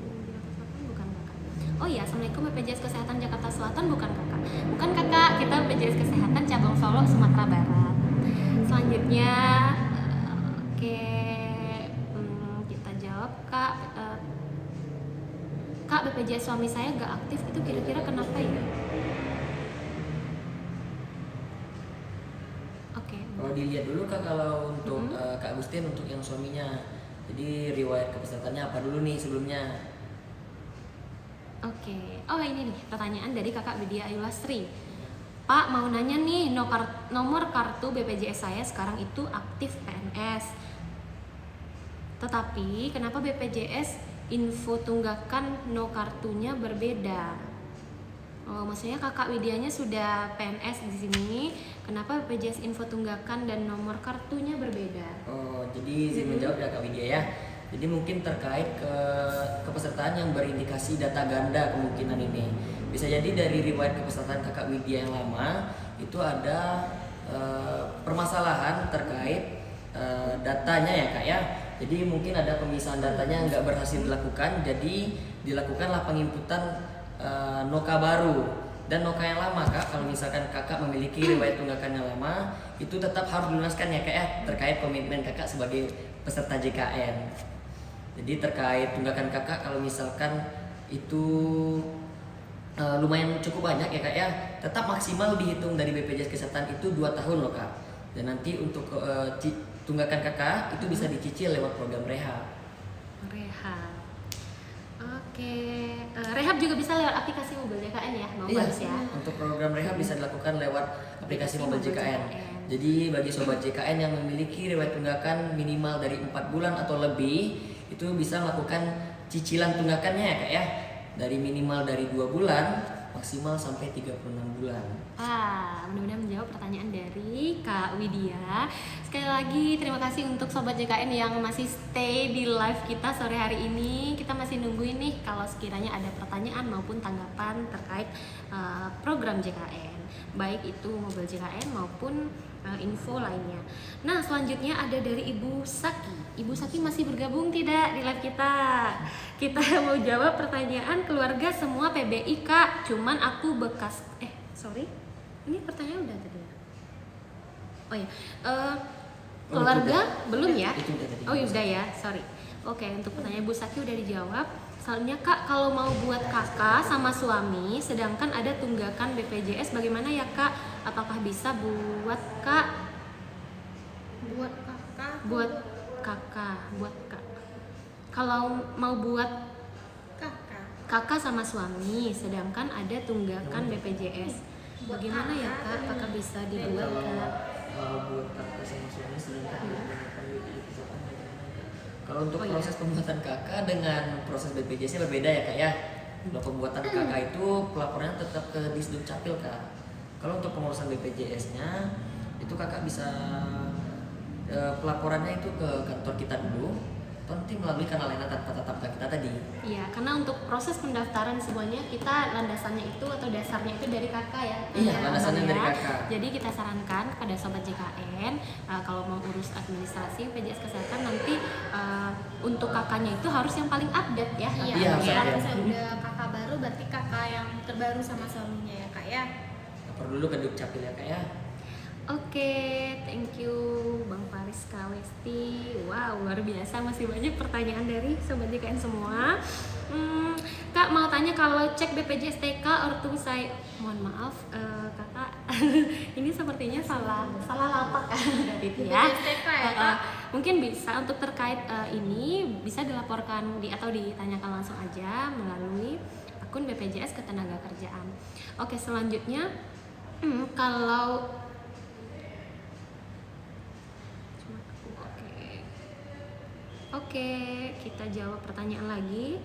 [SPEAKER 1] Bukan Kakak. Oh iya, Assalamualaikum BPJS Kesehatan Jakarta Selatan, bukan Kakak. Bukan Kakak, kita BPJS Kesehatan cabang Solo Sumatera Barat. Selanjutnya kita jawab Kak. Kak, BPJS suami saya gak aktif, itu kira-kira kenapa ya? Oke.
[SPEAKER 2] Kalau dilihat dulu Kak, kalau untuk Kak Agustin untuk yang suaminya. Jadi riwayat kepesertaannya apa dulu nih sebelumnya?
[SPEAKER 1] Oke. Oh ini nih pertanyaan dari Kakak Widya Ayu Lastri. Pak, mau nanya nih, nomor kartu BPJS saya sekarang itu aktif PNS. Tetapi kenapa BPJS info tunggakan no kartunya berbeda? Oh, maksudnya Kakak Widyanya sudah PNS di sini. Kenapa BPJS info tunggakan dan nomor kartunya berbeda?
[SPEAKER 2] Oh, jadi izin menjawab ya Kak Widya ya. Jadi mungkin terkait ke kepesertaan yang berindikasi data ganda kemungkinan ini. Bisa jadi dari riwayat kepesertaan Kakak Widya yang lama itu ada permasalahan terkait datanya ya Kak ya. Jadi mungkin ada pemisahan datanya nggak berhasil dilakukan. Jadi dilakukanlah penginputan noka baru dan noka yang lama Kak. Kalau misalkan Kakak memiliki riwayat tunggakan yang lama, itu tetap harus dilunaskan ya Kak ya, terkait komitmen Kakak sebagai peserta JKN. Jadi terkait tunggakan Kakak, kalau misalkan itu lumayan cukup banyak ya Kak ya, tetap maksimal dihitung dari BPJS Kesehatan itu 2 tahun loh Kak. Dan nanti untuk tunggakan Kakak itu bisa dicicil lewat program rehab.
[SPEAKER 1] Oke, rehab juga bisa lewat aplikasi mobile JKN ya,
[SPEAKER 2] Iya,
[SPEAKER 1] ya.
[SPEAKER 2] untuk program rehab bisa dilakukan lewat aplikasi mobile JKN. Jadi bagi sobat JKN yang memiliki riwayat tunggakan minimal dari 4 bulan atau lebih, itu bisa melakukan cicilan tunggakannya ya Kak ya, dari minimal dari 2 bulan maksimal sampai 36 bulan.
[SPEAKER 1] Mudah-mudahan menjawab pertanyaan dari Kak Widya. Sekali lagi terima kasih untuk sobat JKN yang masih stay di live kita sore hari ini. Kita masih nungguin nih kalau sekiranya ada pertanyaan maupun tanggapan terkait program JKN, baik itu mobile JKN maupun info lainnya. Nah, selanjutnya ada dari Ibu Saki. Ibu Saki masih bergabung tidak di live kita? Kita mau jawab pertanyaan keluarga semua PBI Kak. Cuman aku bekas ini pertanyaan udah tadi ya? Oh ya, keluarga belum ya?
[SPEAKER 2] Itu udah tadi.
[SPEAKER 1] Oh udah ya, sorry. Oke, untuk pertanyaan Bu Saki udah dijawab. Soalnya Kak, kalau mau buat kakak sama suami, sedangkan ada tunggakan BPJS, bagaimana ya Kak? Apakah bisa buat Kak?
[SPEAKER 3] Buat kakak.
[SPEAKER 1] Buat Kak. Kalau mau buat kakak sama suami, sedangkan ada tunggakan BPJS, bagaimana ya Kak? Apakah bisa dibuat Kak?
[SPEAKER 2] Buat kakak sama suami sedangkan menggunakan BPJS Kesehatan bagaimana Kak? Kalau untuk
[SPEAKER 1] iya.
[SPEAKER 2] proses pembuatan kakak dengan proses BPJS-nya berbeda ya Kak ya. Kalau pembuatan kakak itu pelaporannya tetap ke Disduk Capil Kak. Kalau untuk pengurusan BPJS-nya itu kakak bisa pelaporannya itu ke kantor kita dulu. nanti melalui kanal layanan tanpa tatap muka kita tadi.
[SPEAKER 1] Iya, karena untuk proses pendaftaran semuanya kita landasannya itu atau dasarnya itu dari kakak ya.
[SPEAKER 2] Iya,
[SPEAKER 1] Ya,
[SPEAKER 2] landasannya
[SPEAKER 1] Bang,
[SPEAKER 2] dari
[SPEAKER 1] ya.
[SPEAKER 2] kakak.
[SPEAKER 1] Jadi kita sarankan kepada sobat JKN kalau mau urus administrasi BPJS Kesehatan nanti untuk kakaknya itu harus yang paling update ya.
[SPEAKER 3] Iya,
[SPEAKER 2] Iya,
[SPEAKER 3] kalau
[SPEAKER 2] update.
[SPEAKER 3] misalnya udah kakak baru berarti kakak yang terbaru sama suaminya ya kak ya.
[SPEAKER 2] Lapor dulu ke Dukcapil ya Kak ya.
[SPEAKER 1] Oke, thank you Bang Faris Kawesti. Wow, luar biasa, masih banyak pertanyaan dari sobat JKN semua. Kak mau tanya kalau cek BPJS TK ortu saya, mohon maaf kakak, ini sepertinya salah lapak dari itu ya.
[SPEAKER 3] BPJS TK ya, Kak?
[SPEAKER 1] Mungkin bisa untuk terkait ini bisa dilaporkan atau ditanyakan langsung aja melalui akun BPJS Ketenagakerjaan. Oke, selanjutnya kalau Oke, kita jawab pertanyaan lagi.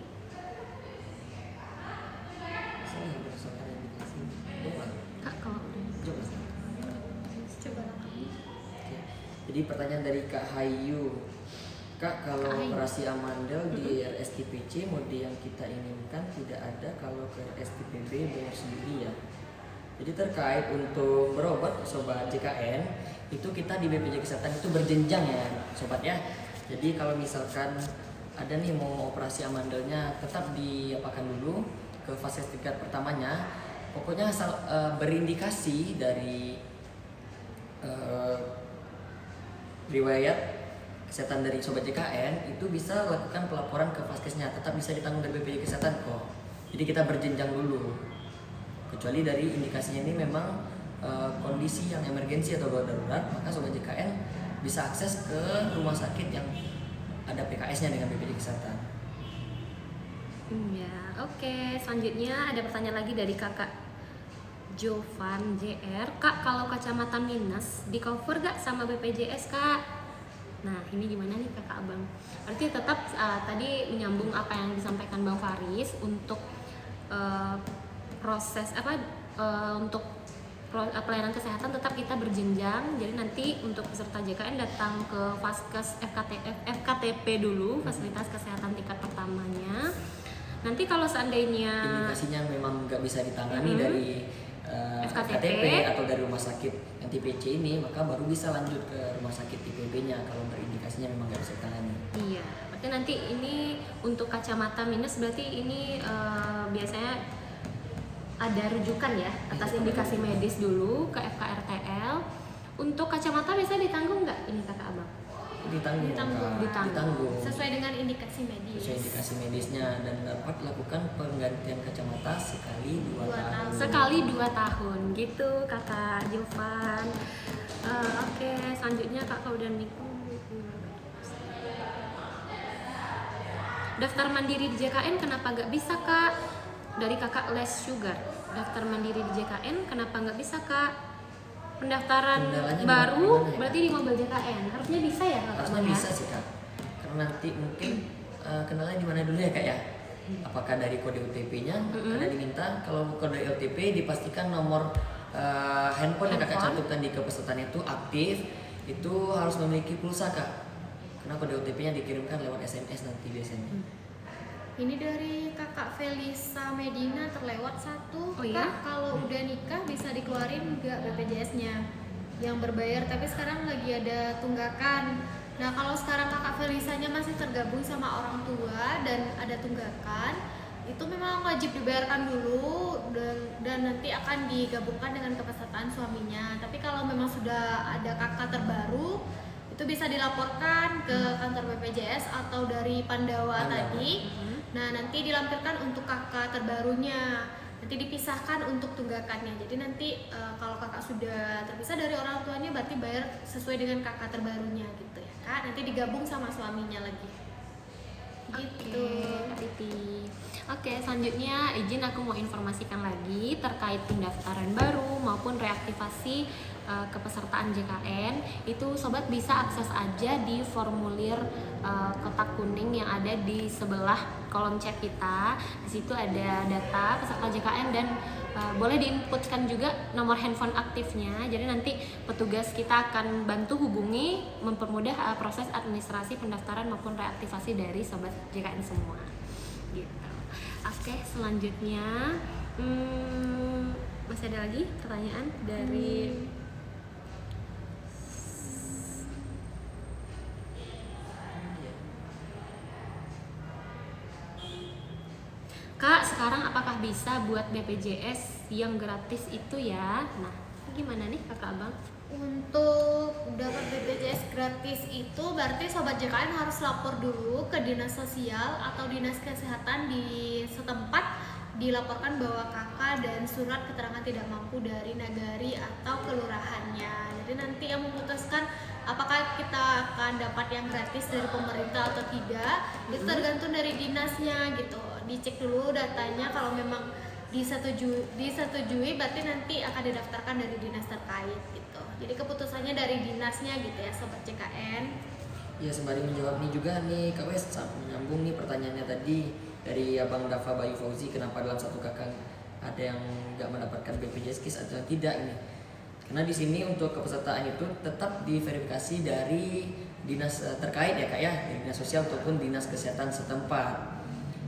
[SPEAKER 2] Saya berdasarkan yang dikasih doang.
[SPEAKER 1] Kak, kalau udah
[SPEAKER 2] Coba.
[SPEAKER 3] Coba lagi.
[SPEAKER 2] Oke. Jadi pertanyaan dari Kak Hayu. Kak, kalau
[SPEAKER 1] Kak Hayu.
[SPEAKER 2] operasi amandel di RSTPC mode yang kita inginkan tidak ada kalau ke RSTPB bayar sendiri ya. Jadi terkait untuk berobat sobat JKN itu kita di BPJS Kesehatan itu berjenjang ya sobat ya. Jadi kalau misalkan ada nih mau operasi amandelnya tetap diapakan dulu ke fase tingkat pertamanya. Pokoknya asal berindikasi dari riwayat kesehatan dari sobat JKN itu bisa lakukan pelaporan ke Faskesnya, tetap bisa ditanggung dari BPJS Kesehatan kok. Jadi kita berjenjang dulu. Kecuali dari indikasinya ini memang kondisi yang emergensi atau gawat darurat, maka sobat JKN bisa akses ke rumah sakit yang ada PKS-nya dengan BPJS Kesehatan.
[SPEAKER 1] Ya, oke. Selanjutnya ada pertanyaan lagi dari kakak Jovan JR. Kak, kalau kacamata minus di cover gak sama BPJS kak? Nah, ini gimana nih kakak abang? Berarti tetap tadi menyambung apa yang disampaikan Bang Faris untuk proses untuk pelayanan kesehatan tetap kita berjenjang. Jadi nanti untuk peserta JKN datang ke Faskes FKTP dulu, fasilitas kesehatan tingkat pertamanya. Nanti kalau seandainya
[SPEAKER 2] Indikasinya memang nggak bisa ditangani dari FKTP atau dari rumah sakit yang TPC ini, maka baru bisa lanjut ke rumah sakit IPB-nya kalau berindikasinya memang nggak bisa ditangani.
[SPEAKER 1] iya, berarti nanti ini untuk kacamata minus berarti ini biasanya ada rujukan ya atas indikasi medis dulu ke FKRTL. Untuk kacamata bisa ditanggung nggak ini kakak abang?
[SPEAKER 2] Ditanggung. Kak. Ditanggung.
[SPEAKER 3] Sesuai dengan indikasi medis.
[SPEAKER 2] Sesuai indikasi medisnya dan dapat lakukan penggantian kacamata sekali 2 tahun.
[SPEAKER 1] Sekali 2 tahun gitu kakak Jovan. Oke, selanjutnya kakak udah nikah. Daftar mandiri di JKN kenapa nggak bisa kak? Dari kakak Les Sugar. Daftar mandiri di JKN kenapa nggak bisa kak? Pendaftaran
[SPEAKER 2] Kendalanya
[SPEAKER 1] baru
[SPEAKER 2] gimana ya,
[SPEAKER 1] berarti di mobil JKN harusnya bisa ya kakak?
[SPEAKER 2] Harusnya
[SPEAKER 1] Bang, ya?
[SPEAKER 2] bisa sih kak. Karena nanti mungkin kendalanya di mana dulu ya kak ya? Apakah dari kode OTP-nya ada diminta? Kalau kode OTP dipastikan nomor handphone yang kakak cantumkan di kepesertaan itu aktif, itu harus memiliki pulsa kak. Karena kode OTP-nya dikirimkan lewat SMS nanti biasanya.
[SPEAKER 3] Ini dari kakak Felisa Medina terlewat satu.
[SPEAKER 1] Oh iya?
[SPEAKER 3] Kak, kalau udah nikah bisa dikeluarin nggak BPJS-nya yang berbayar, tapi sekarang lagi ada tunggakan. Nah, kalau sekarang kakak Felisanya masih tergabung sama orang tua dan ada tunggakan, itu memang wajib dibayarkan dulu dan nanti akan digabungkan dengan kepesertaan suaminya. Tapi kalau memang sudah ada kakak terbaru, itu bisa dilaporkan ke kantor BPJS atau dari Pandawa tadi. Nah, nanti dilampirkan untuk kakak terbarunya. Nanti dipisahkan untuk tunggakannya. Jadi nanti kalau kakak sudah terpisah dari orang tuanya berarti bayar sesuai dengan kakak terbarunya gitu ya kak. Nanti digabung sama suaminya lagi. Gitu.
[SPEAKER 1] Kak Titi. Oke, selanjutnya izin aku mau informasikan lagi terkait pendaftaran baru maupun reaktivasi kepesertaan JKN, itu sobat bisa akses aja di formulir kotak kuning yang ada di sebelah kolom chat kita. Di situ ada data peserta JKN dan boleh diinputkan juga nomor handphone aktifnya. Jadi nanti petugas kita akan bantu hubungi, mempermudah proses administrasi pendaftaran maupun reaktivasi dari sobat JKN semua. Gitu. Oke, selanjutnya masih ada lagi pertanyaan dari Kak, sekarang apakah bisa buat BPJS yang gratis itu ya? Nah, gimana nih kakak abang?
[SPEAKER 3] Untuk dapat BPJS gratis itu berarti sobat JKN harus lapor dulu ke dinas sosial atau dinas kesehatan di setempat, dilaporkan bahwa kakak dan surat keterangan tidak mampu dari nagari atau kelurahannya. Jadi nanti yang memutuskan apakah kita akan dapat yang gratis dari pemerintah atau tidak, itu tergantung dari dinasnya gitu. Dicek dulu datanya, kalau memang disetujui berarti nanti akan didaftarkan dari dinas terkait gitu. Jadi keputusannya dari dinasnya gitu ya sobat JKN.
[SPEAKER 2] Ya, sembari menjawab nih juga nih Kak Wes, menyambung nih pertanyaannya tadi dari Abang Dafa Bayu Fauzi, kenapa dalam satu kakak ada yang nggak mendapatkan BPJS KIS atau tidak nih? Karena di sini untuk kepesertaan itu tetap diverifikasi dari dinas terkait ya Kak ya, dari dinas sosial ataupun dinas kesehatan setempat.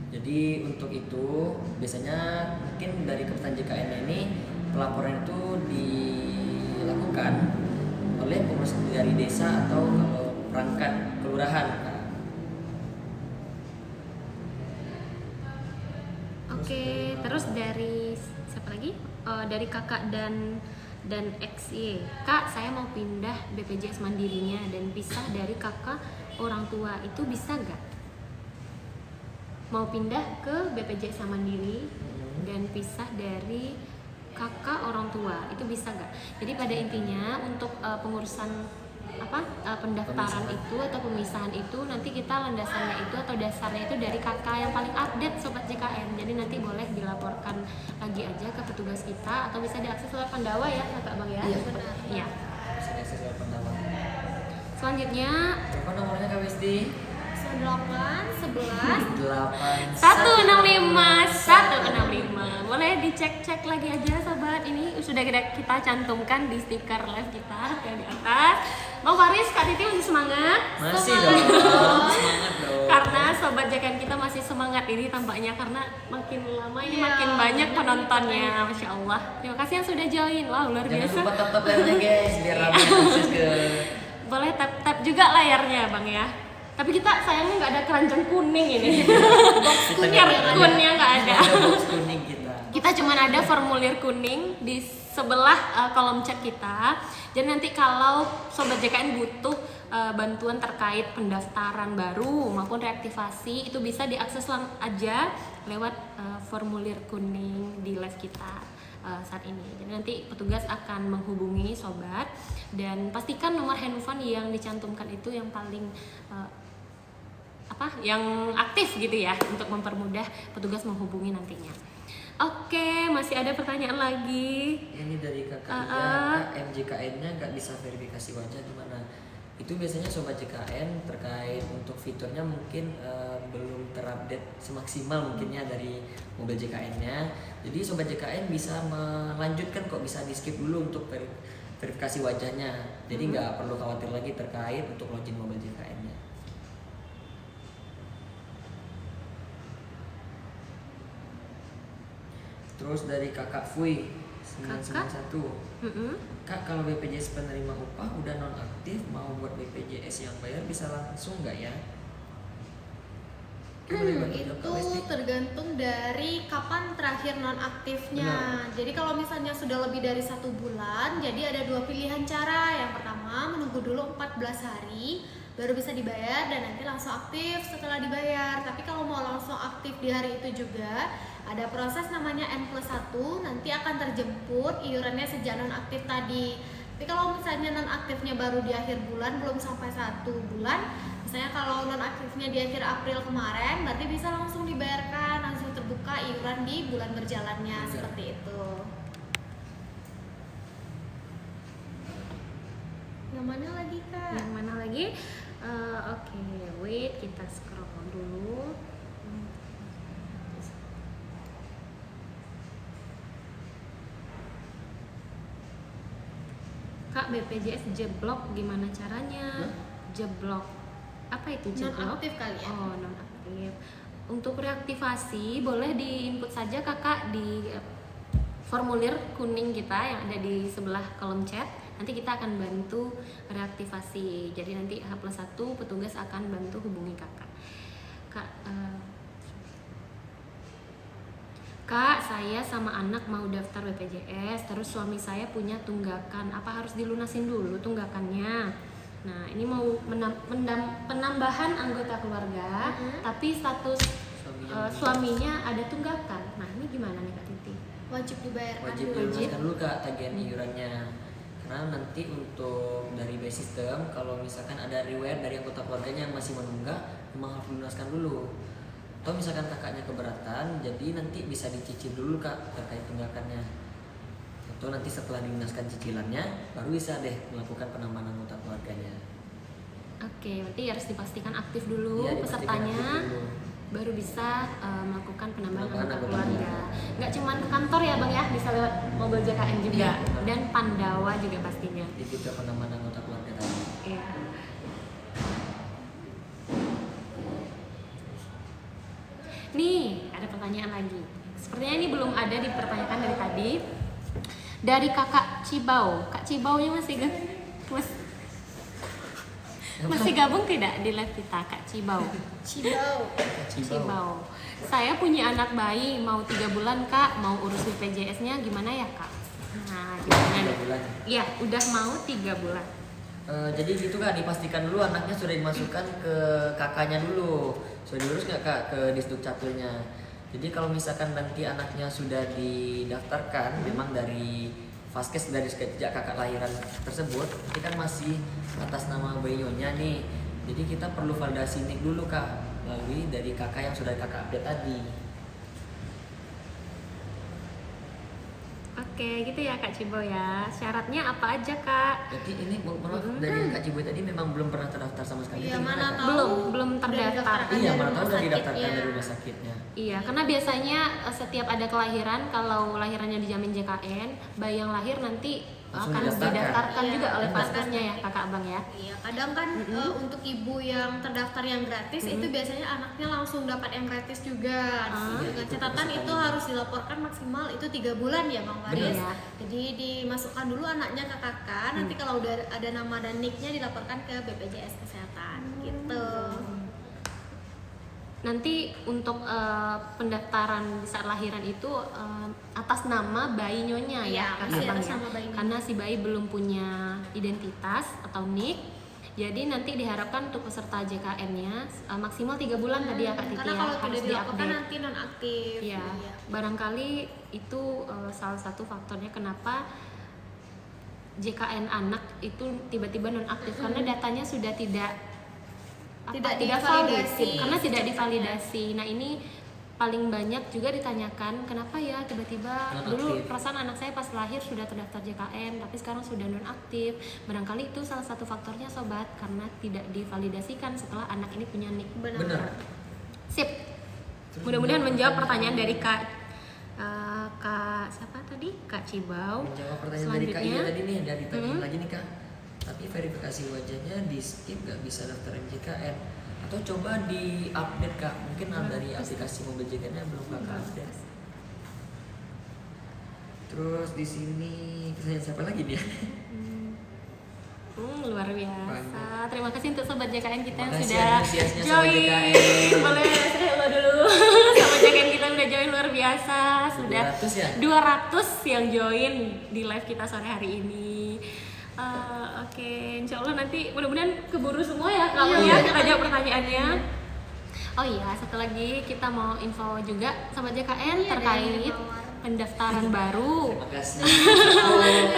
[SPEAKER 2] Jadi untuk itu biasanya mungkin dari Kepesertaan JKN ini pelaporan itu dilakukan oleh pengurus dari desa atau kalau perangkat kelurahan.
[SPEAKER 1] Oke, terus dari siapa lagi? Dari kakak dan XY. Kak, saya mau pindah BPJS mandirinya dan pisah dari kakak orang tua, itu bisa gak? Mau pindah ke BPJS Mandiri dan pisah dari kakak orang tua, itu bisa gak? Jadi pada intinya untuk pengurusan pendaftaran itu atau pemisahan itu nanti kita landasannya itu atau dasarnya itu dari kakak yang paling update sobat JKN. Jadi nanti boleh dilaporkan lagi aja ke petugas kita atau bisa diakses lewat Pandawa ya kakak bang ya.
[SPEAKER 2] Iya,
[SPEAKER 1] benar. Iya.
[SPEAKER 2] Bisa diakses lewat Pandawa.
[SPEAKER 1] Selanjutnya
[SPEAKER 2] Apa nomornya Kak Westi?
[SPEAKER 3] 8, 11,
[SPEAKER 2] 8
[SPEAKER 1] 165 boleh dicek lagi aja sobat, ini sudah kita cantumkan di stiker live kita yang di atas. Bang Faris, Kak Titi masih semangat?
[SPEAKER 2] Masih dong, semangat dong.
[SPEAKER 1] Karena sobat JKN kita masih semangat ini tampaknya karena makin lama ini makin banyak penontonnya, Masya Allah. Terima kasih yang sudah join, wow luar
[SPEAKER 2] Jangan
[SPEAKER 1] biasa.
[SPEAKER 2] lupa tap layarnya guys, biar ramai akses ke.
[SPEAKER 1] Boleh tap juga layarnya bang ya. Tapi kita sayangnya nggak ada keranjang kuning ini. Box kunnya nggak ada.
[SPEAKER 2] Box kuning kita.
[SPEAKER 1] Kita cuma ada formulir kuning di sebelah kolom chat kita. Jadi nanti kalau sobat JKN butuh bantuan terkait pendaftaran baru maupun reaktivasi, itu bisa diakses aja lewat formulir kuning di live kita saat ini. Jadi nanti petugas akan menghubungi sobat dan pastikan nomor handphone yang dicantumkan itu yang paling yang aktif gitu ya, untuk mempermudah petugas menghubungi nantinya. Oke, masih ada pertanyaan lagi.
[SPEAKER 2] Ini dari kakaknya, MJKN-nya nggak bisa verifikasi wajah gimana? Itu biasanya sobat JKN terkait untuk fiturnya mungkin belum terupdate semaksimal mungkinnya dari mobil JKN-nya. Jadi sobat JKN bisa melanjutkan kok, bisa di skip dulu untuk verifikasi wajahnya. Jadi nggak perlu khawatir lagi terkait untuk login mobil JKN-nya. Terus dari kakak Fui 991. Kak, kalau BPJS penerima upah udah nonaktif, mau buat BPJS yang bayar bisa langsung nggak ya?
[SPEAKER 3] Itu tergantung dari kapan terakhir nonaktifnya. Jadi kalau misalnya sudah lebih dari 1 bulan, jadi ada 2 pilihan cara. Yang pertama, menunggu dulu 14 hari baru bisa dibayar dan nanti langsung aktif setelah dibayar. Tapi kalau mau langsung aktif di hari itu juga ada proses namanya M+1, nanti akan terjemput iurannya sejak nonaktif tadi. Tapi kalau misalnya nonaktifnya baru di akhir bulan, belum sampai 1 bulan, misalnya kalau nonaktifnya di akhir April kemarin, berarti bisa langsung dibayarkan, langsung terbuka iuran di bulan berjalannya, seperti itu. mana lagi Kak?
[SPEAKER 1] Yang mana lagi? Oke, wait, kita scroll dulu. Kak, BPJS jeblok gimana caranya? Jeblok. Apa itu jeblok?
[SPEAKER 3] Non-aktif kali ya?
[SPEAKER 1] Oh, non-aktif. Untuk reaktivasi boleh diinput saja Kakak di formulir kuning kita yang ada di sebelah kolom chat. Nanti kita akan bantu reaktivasi. Jadi nanti H+1 petugas akan bantu hubungi Kakak. Kak, saya sama anak mau daftar BPJS, terus suami saya punya tunggakan. Apa harus dilunasin dulu tunggakannya? Nah, ini mau penambahan anggota keluarga, tapi status suaminya ada tunggakan. Nah, ini gimana nih Kak Titi?
[SPEAKER 3] Wajib dibayarkan
[SPEAKER 2] Wajib
[SPEAKER 3] dulu.
[SPEAKER 2] dilunaskan dulu Kak tagihan iurannya. Karena nanti untuk dari by system, kalau misalkan ada riwayat dari anggota keluarganya yang masih menunggak, memang harus dilunaskan dulu. Atau misalkan kakaknya keberatan, jadi nanti bisa dicicil dulu Kak terkait tunggakannya. Atau nanti setelah dilunaskan cicilannya, baru bisa deh melakukan penambahan anggota keluarganya.
[SPEAKER 1] Oke, berarti harus dipastikan aktif dulu
[SPEAKER 2] Iya, dipastikan
[SPEAKER 1] pesertanya,
[SPEAKER 2] aktif dulu.
[SPEAKER 1] baru bisa melakukan penambahan
[SPEAKER 2] Penambahan
[SPEAKER 1] anggota
[SPEAKER 2] anggota
[SPEAKER 1] keluarga. Nggak cuma ke kantor ya Bang ya, bisa lewat mobil JKN juga,
[SPEAKER 2] Iya, benar.
[SPEAKER 1] dan Pandawa juga pastinya.
[SPEAKER 2] Jadi juga penambahan anggota keluarga tadi.
[SPEAKER 1] Iya. Nih, ada pertanyaan lagi. Sepertinya ini belum ada dipertanyakan dari tadi. Dari Kakak Cibau. Kak Cibaunya masih gabung tidak di live kita, Kak Cibau?
[SPEAKER 3] Cibau.
[SPEAKER 1] Cibau. Saya punya anak bayi mau 3 bulan Kak, mau urus BPJS-nya gimana ya Kak? Nah, gimana
[SPEAKER 2] 3
[SPEAKER 1] nih?
[SPEAKER 2] bulan.
[SPEAKER 1] Iya, udah mau 3 bulan.
[SPEAKER 2] Jadi gitu Kak, dipastikan dulu anaknya sudah dimasukkan ke kakaknya dulu. Sudah diurus nggak Kak ke Disduk Capilnya. Jadi kalau misalkan nanti anaknya sudah didaftarkan, memang dari Vaskes dari sejak kakak lahiran tersebut, ini kan masih atas nama bayonnya nih. Jadi kita perlu validasi NIK dulu Kak, melalui dari kakak yang sudah kakak update tadi.
[SPEAKER 1] Oke, gitu ya Kak Cibau ya. Syaratnya apa aja Kak?
[SPEAKER 2] Jadi ini maaf dari Kak Ciboy tadi memang belum pernah terdaftar sama sekali.
[SPEAKER 3] Iya,
[SPEAKER 2] Itu gimana,
[SPEAKER 3] mana
[SPEAKER 2] Kak?
[SPEAKER 3] tahu.
[SPEAKER 1] Belum
[SPEAKER 3] Udah
[SPEAKER 1] terdaftar.
[SPEAKER 3] didaftarkan
[SPEAKER 2] Iya,
[SPEAKER 3] dari
[SPEAKER 2] mana tahu
[SPEAKER 3] rumah
[SPEAKER 2] udah
[SPEAKER 3] sakit,
[SPEAKER 2] didaftarkan
[SPEAKER 3] iya.
[SPEAKER 2] dari rumah sakitnya.
[SPEAKER 1] Iya, karena biasanya setiap ada kelahiran, kalau lahirannya dijamin JKN, bayi yang lahir nanti
[SPEAKER 2] Langsung
[SPEAKER 1] akan
[SPEAKER 2] didaftarkan.
[SPEAKER 1] didaftarkan
[SPEAKER 3] Iya,
[SPEAKER 1] juga oleh
[SPEAKER 3] didaftarkan.
[SPEAKER 1] Vaskesnya ya Kakak Abang ya.
[SPEAKER 3] Iya, kadang kan untuk ibu yang terdaftar yang gratis itu biasanya anaknya langsung dapat yang gratis juga. Dengan
[SPEAKER 2] Itu
[SPEAKER 3] catatan
[SPEAKER 2] keputusan
[SPEAKER 3] itu
[SPEAKER 2] ibu.
[SPEAKER 3] harus dilaporkan maksimal itu 3 bulan ya Bang Faris.
[SPEAKER 1] Benar.
[SPEAKER 3] Jadi dimasukkan dulu anaknya ke kakak, nanti kalau udah ada nama dan nicknya dilaporkan ke BPJS Kesehatan gitu.
[SPEAKER 1] Nanti untuk pendaftaran di saat lahiran itu atas nama bayi nyonya ya,
[SPEAKER 3] Iya,
[SPEAKER 1] Kak
[SPEAKER 3] masih
[SPEAKER 1] Abang
[SPEAKER 3] atas
[SPEAKER 1] ya.
[SPEAKER 3] nama bayi.
[SPEAKER 1] Karena si bayi belum punya identitas atau NIK. Jadi nanti diharapkan untuk peserta JKN-nya maksimal 3 bulan tadi ya Kak Titi
[SPEAKER 3] Karena
[SPEAKER 1] ya,
[SPEAKER 3] kalau
[SPEAKER 1] harus
[SPEAKER 3] tidak dilaporkan
[SPEAKER 1] diupdate.
[SPEAKER 3] nanti nonaktif.
[SPEAKER 1] Iya, barangkali itu salah satu faktornya kenapa JKN anak itu tiba-tiba nonaktif karena datanya sudah tidak
[SPEAKER 3] Tidak
[SPEAKER 1] valid,
[SPEAKER 3] divalidasi.
[SPEAKER 1] karena tidak divalidasi. Nah ini paling banyak juga ditanyakan kenapa ya tiba-tiba
[SPEAKER 2] Nonaktif.
[SPEAKER 1] dulu perasaan anak saya pas lahir sudah terdaftar JKN tapi sekarang sudah nonaktif. Barangkali itu salah satu faktornya sobat karena tidak divalidasikan setelah anak ini punya NIK.
[SPEAKER 2] Benar.
[SPEAKER 1] Sip.
[SPEAKER 2] Terus
[SPEAKER 1] Mudah-mudahan
[SPEAKER 2] menjawab
[SPEAKER 1] menjawab
[SPEAKER 2] pertanyaan
[SPEAKER 1] pertanyaan dari Kak siapa tadi? Kak Cibau.
[SPEAKER 2] Menjawab pertanyaan dari Kak Iya tadi nih, dari tadi lagi nih Kak. Tapi verifikasi wajahnya di skip nggak bisa daftar MJKN atau coba di update Kak, mungkin dari aplikasi mobil JKN-nya belum Kakak update. Terus di sini pertanyaan siapa lagi dia?
[SPEAKER 1] Luar biasa.
[SPEAKER 2] Banyak.
[SPEAKER 1] Terima kasih untuk sobat JKN kita yang
[SPEAKER 2] Makasih
[SPEAKER 1] sudah
[SPEAKER 2] antusiasnya sobat
[SPEAKER 1] join.
[SPEAKER 2] JKN.
[SPEAKER 1] Boleh saya hello dulu. Sobat JKN kita udah join luar biasa. Sudah
[SPEAKER 2] 200 ya?
[SPEAKER 1] 200 yang join di live kita sore hari ini. Oke, insya Allah nanti mudah-mudahan keburu semua ya kamu ya kita jawab pertanyaannya. Oh iya, satu lagi kita mau info juga sobat JKN
[SPEAKER 3] Iya,
[SPEAKER 1] terkait
[SPEAKER 3] ada yang nawar.
[SPEAKER 1] pendaftaran baru.
[SPEAKER 2] Terima kasih.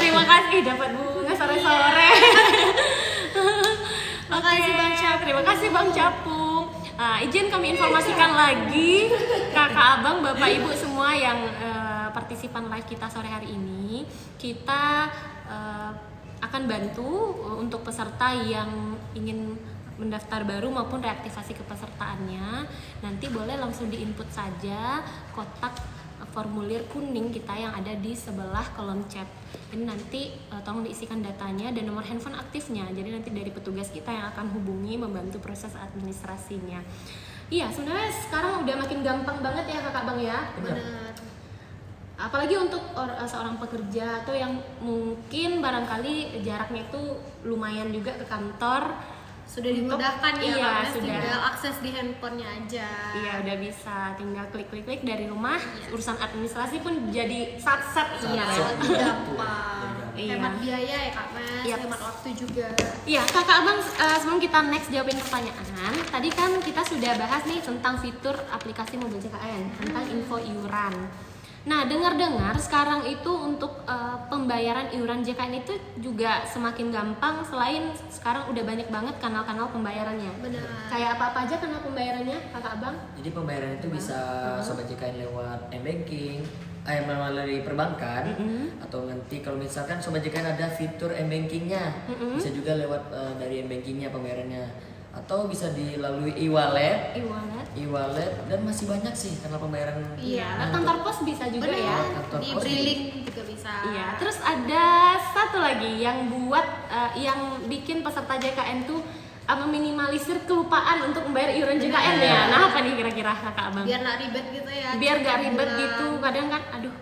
[SPEAKER 1] Terima kasih dapat bunga sore-sore.
[SPEAKER 3] Makasih, Bang Capung.
[SPEAKER 1] Terima kasih Bang Capung. Izin kami informasikan lagi kakak abang bapak ibu semua yang partisipan live kita sore hari ini. Kita akan bantu untuk peserta yang ingin mendaftar baru maupun reaktivasi kepesertaannya. Nanti boleh langsung diinput saja kotak formulir kuning kita yang ada di sebelah kolom chat. Ini nanti tolong diisikan datanya dan nomor handphone aktifnya. Jadi nanti dari petugas kita yang akan hubungi membantu proses administrasinya. Iya, sebenarnya sekarang udah makin gampang banget ya Kakak Bang ya.
[SPEAKER 3] Benar.
[SPEAKER 1] Apalagi untuk seorang pekerja atau yang mungkin barangkali jaraknya itu lumayan juga ke kantor.
[SPEAKER 3] Sudah dimudahkan ya,
[SPEAKER 1] iya,
[SPEAKER 3] Mas,
[SPEAKER 1] sudah.
[SPEAKER 3] tinggal akses di handphonenya aja.
[SPEAKER 1] Iya, udah bisa tinggal klik dari rumah.
[SPEAKER 3] Iya.
[SPEAKER 1] Urusan administrasi pun jadi sat-sat.
[SPEAKER 3] Iya,
[SPEAKER 2] Sat-sat.
[SPEAKER 3] lebih gampang.
[SPEAKER 1] Iya.
[SPEAKER 3] Hemat biaya ya Kak Mas,
[SPEAKER 1] Iya.
[SPEAKER 3] hemat waktu juga.
[SPEAKER 1] Iya, Kakak Abang, sebelum kita next jawabin pertanyaan, tadi kan kita sudah bahas nih tentang fitur aplikasi mobil JKN, tentang info iuran. Nah, dengar-dengar sekarang itu untuk pembayaran iuran JKN itu juga semakin gampang, selain sekarang udah banyak banget kanal-kanal pembayarannya.
[SPEAKER 3] Benar.
[SPEAKER 1] Kayak apa aja kanal pembayarannya, Kakak Abang?
[SPEAKER 2] Jadi pembayaran itu bisa sobat JKN lewat m-banking, melalui perbankan, atau nanti kalau misalkan sobat JKN ada fitur m-bankingnya, bisa juga lewat dari m-bankingnya pembayarannya, atau bisa dilalui e-wallet,
[SPEAKER 1] E-wallet.
[SPEAKER 2] dan masih banyak sih kanal pembayaran.
[SPEAKER 1] Iya, kantor pos bisa juga
[SPEAKER 3] Benar.
[SPEAKER 1] ya.
[SPEAKER 2] Kantor
[SPEAKER 3] Di
[SPEAKER 2] pos
[SPEAKER 3] Briling juga bisa.
[SPEAKER 1] Iya, terus ada satu lagi yang buat yang bikin peserta JKN tuh meminimalisir kelupaan untuk membayar iuran JKN ya. Nah, apa nih kira-kira Kakak Abang?
[SPEAKER 3] Biar nggak ribet gitu ya.
[SPEAKER 1] Biar gak
[SPEAKER 3] setiap
[SPEAKER 1] ribet
[SPEAKER 3] bulan.
[SPEAKER 1] gitu, kadang kan aduh,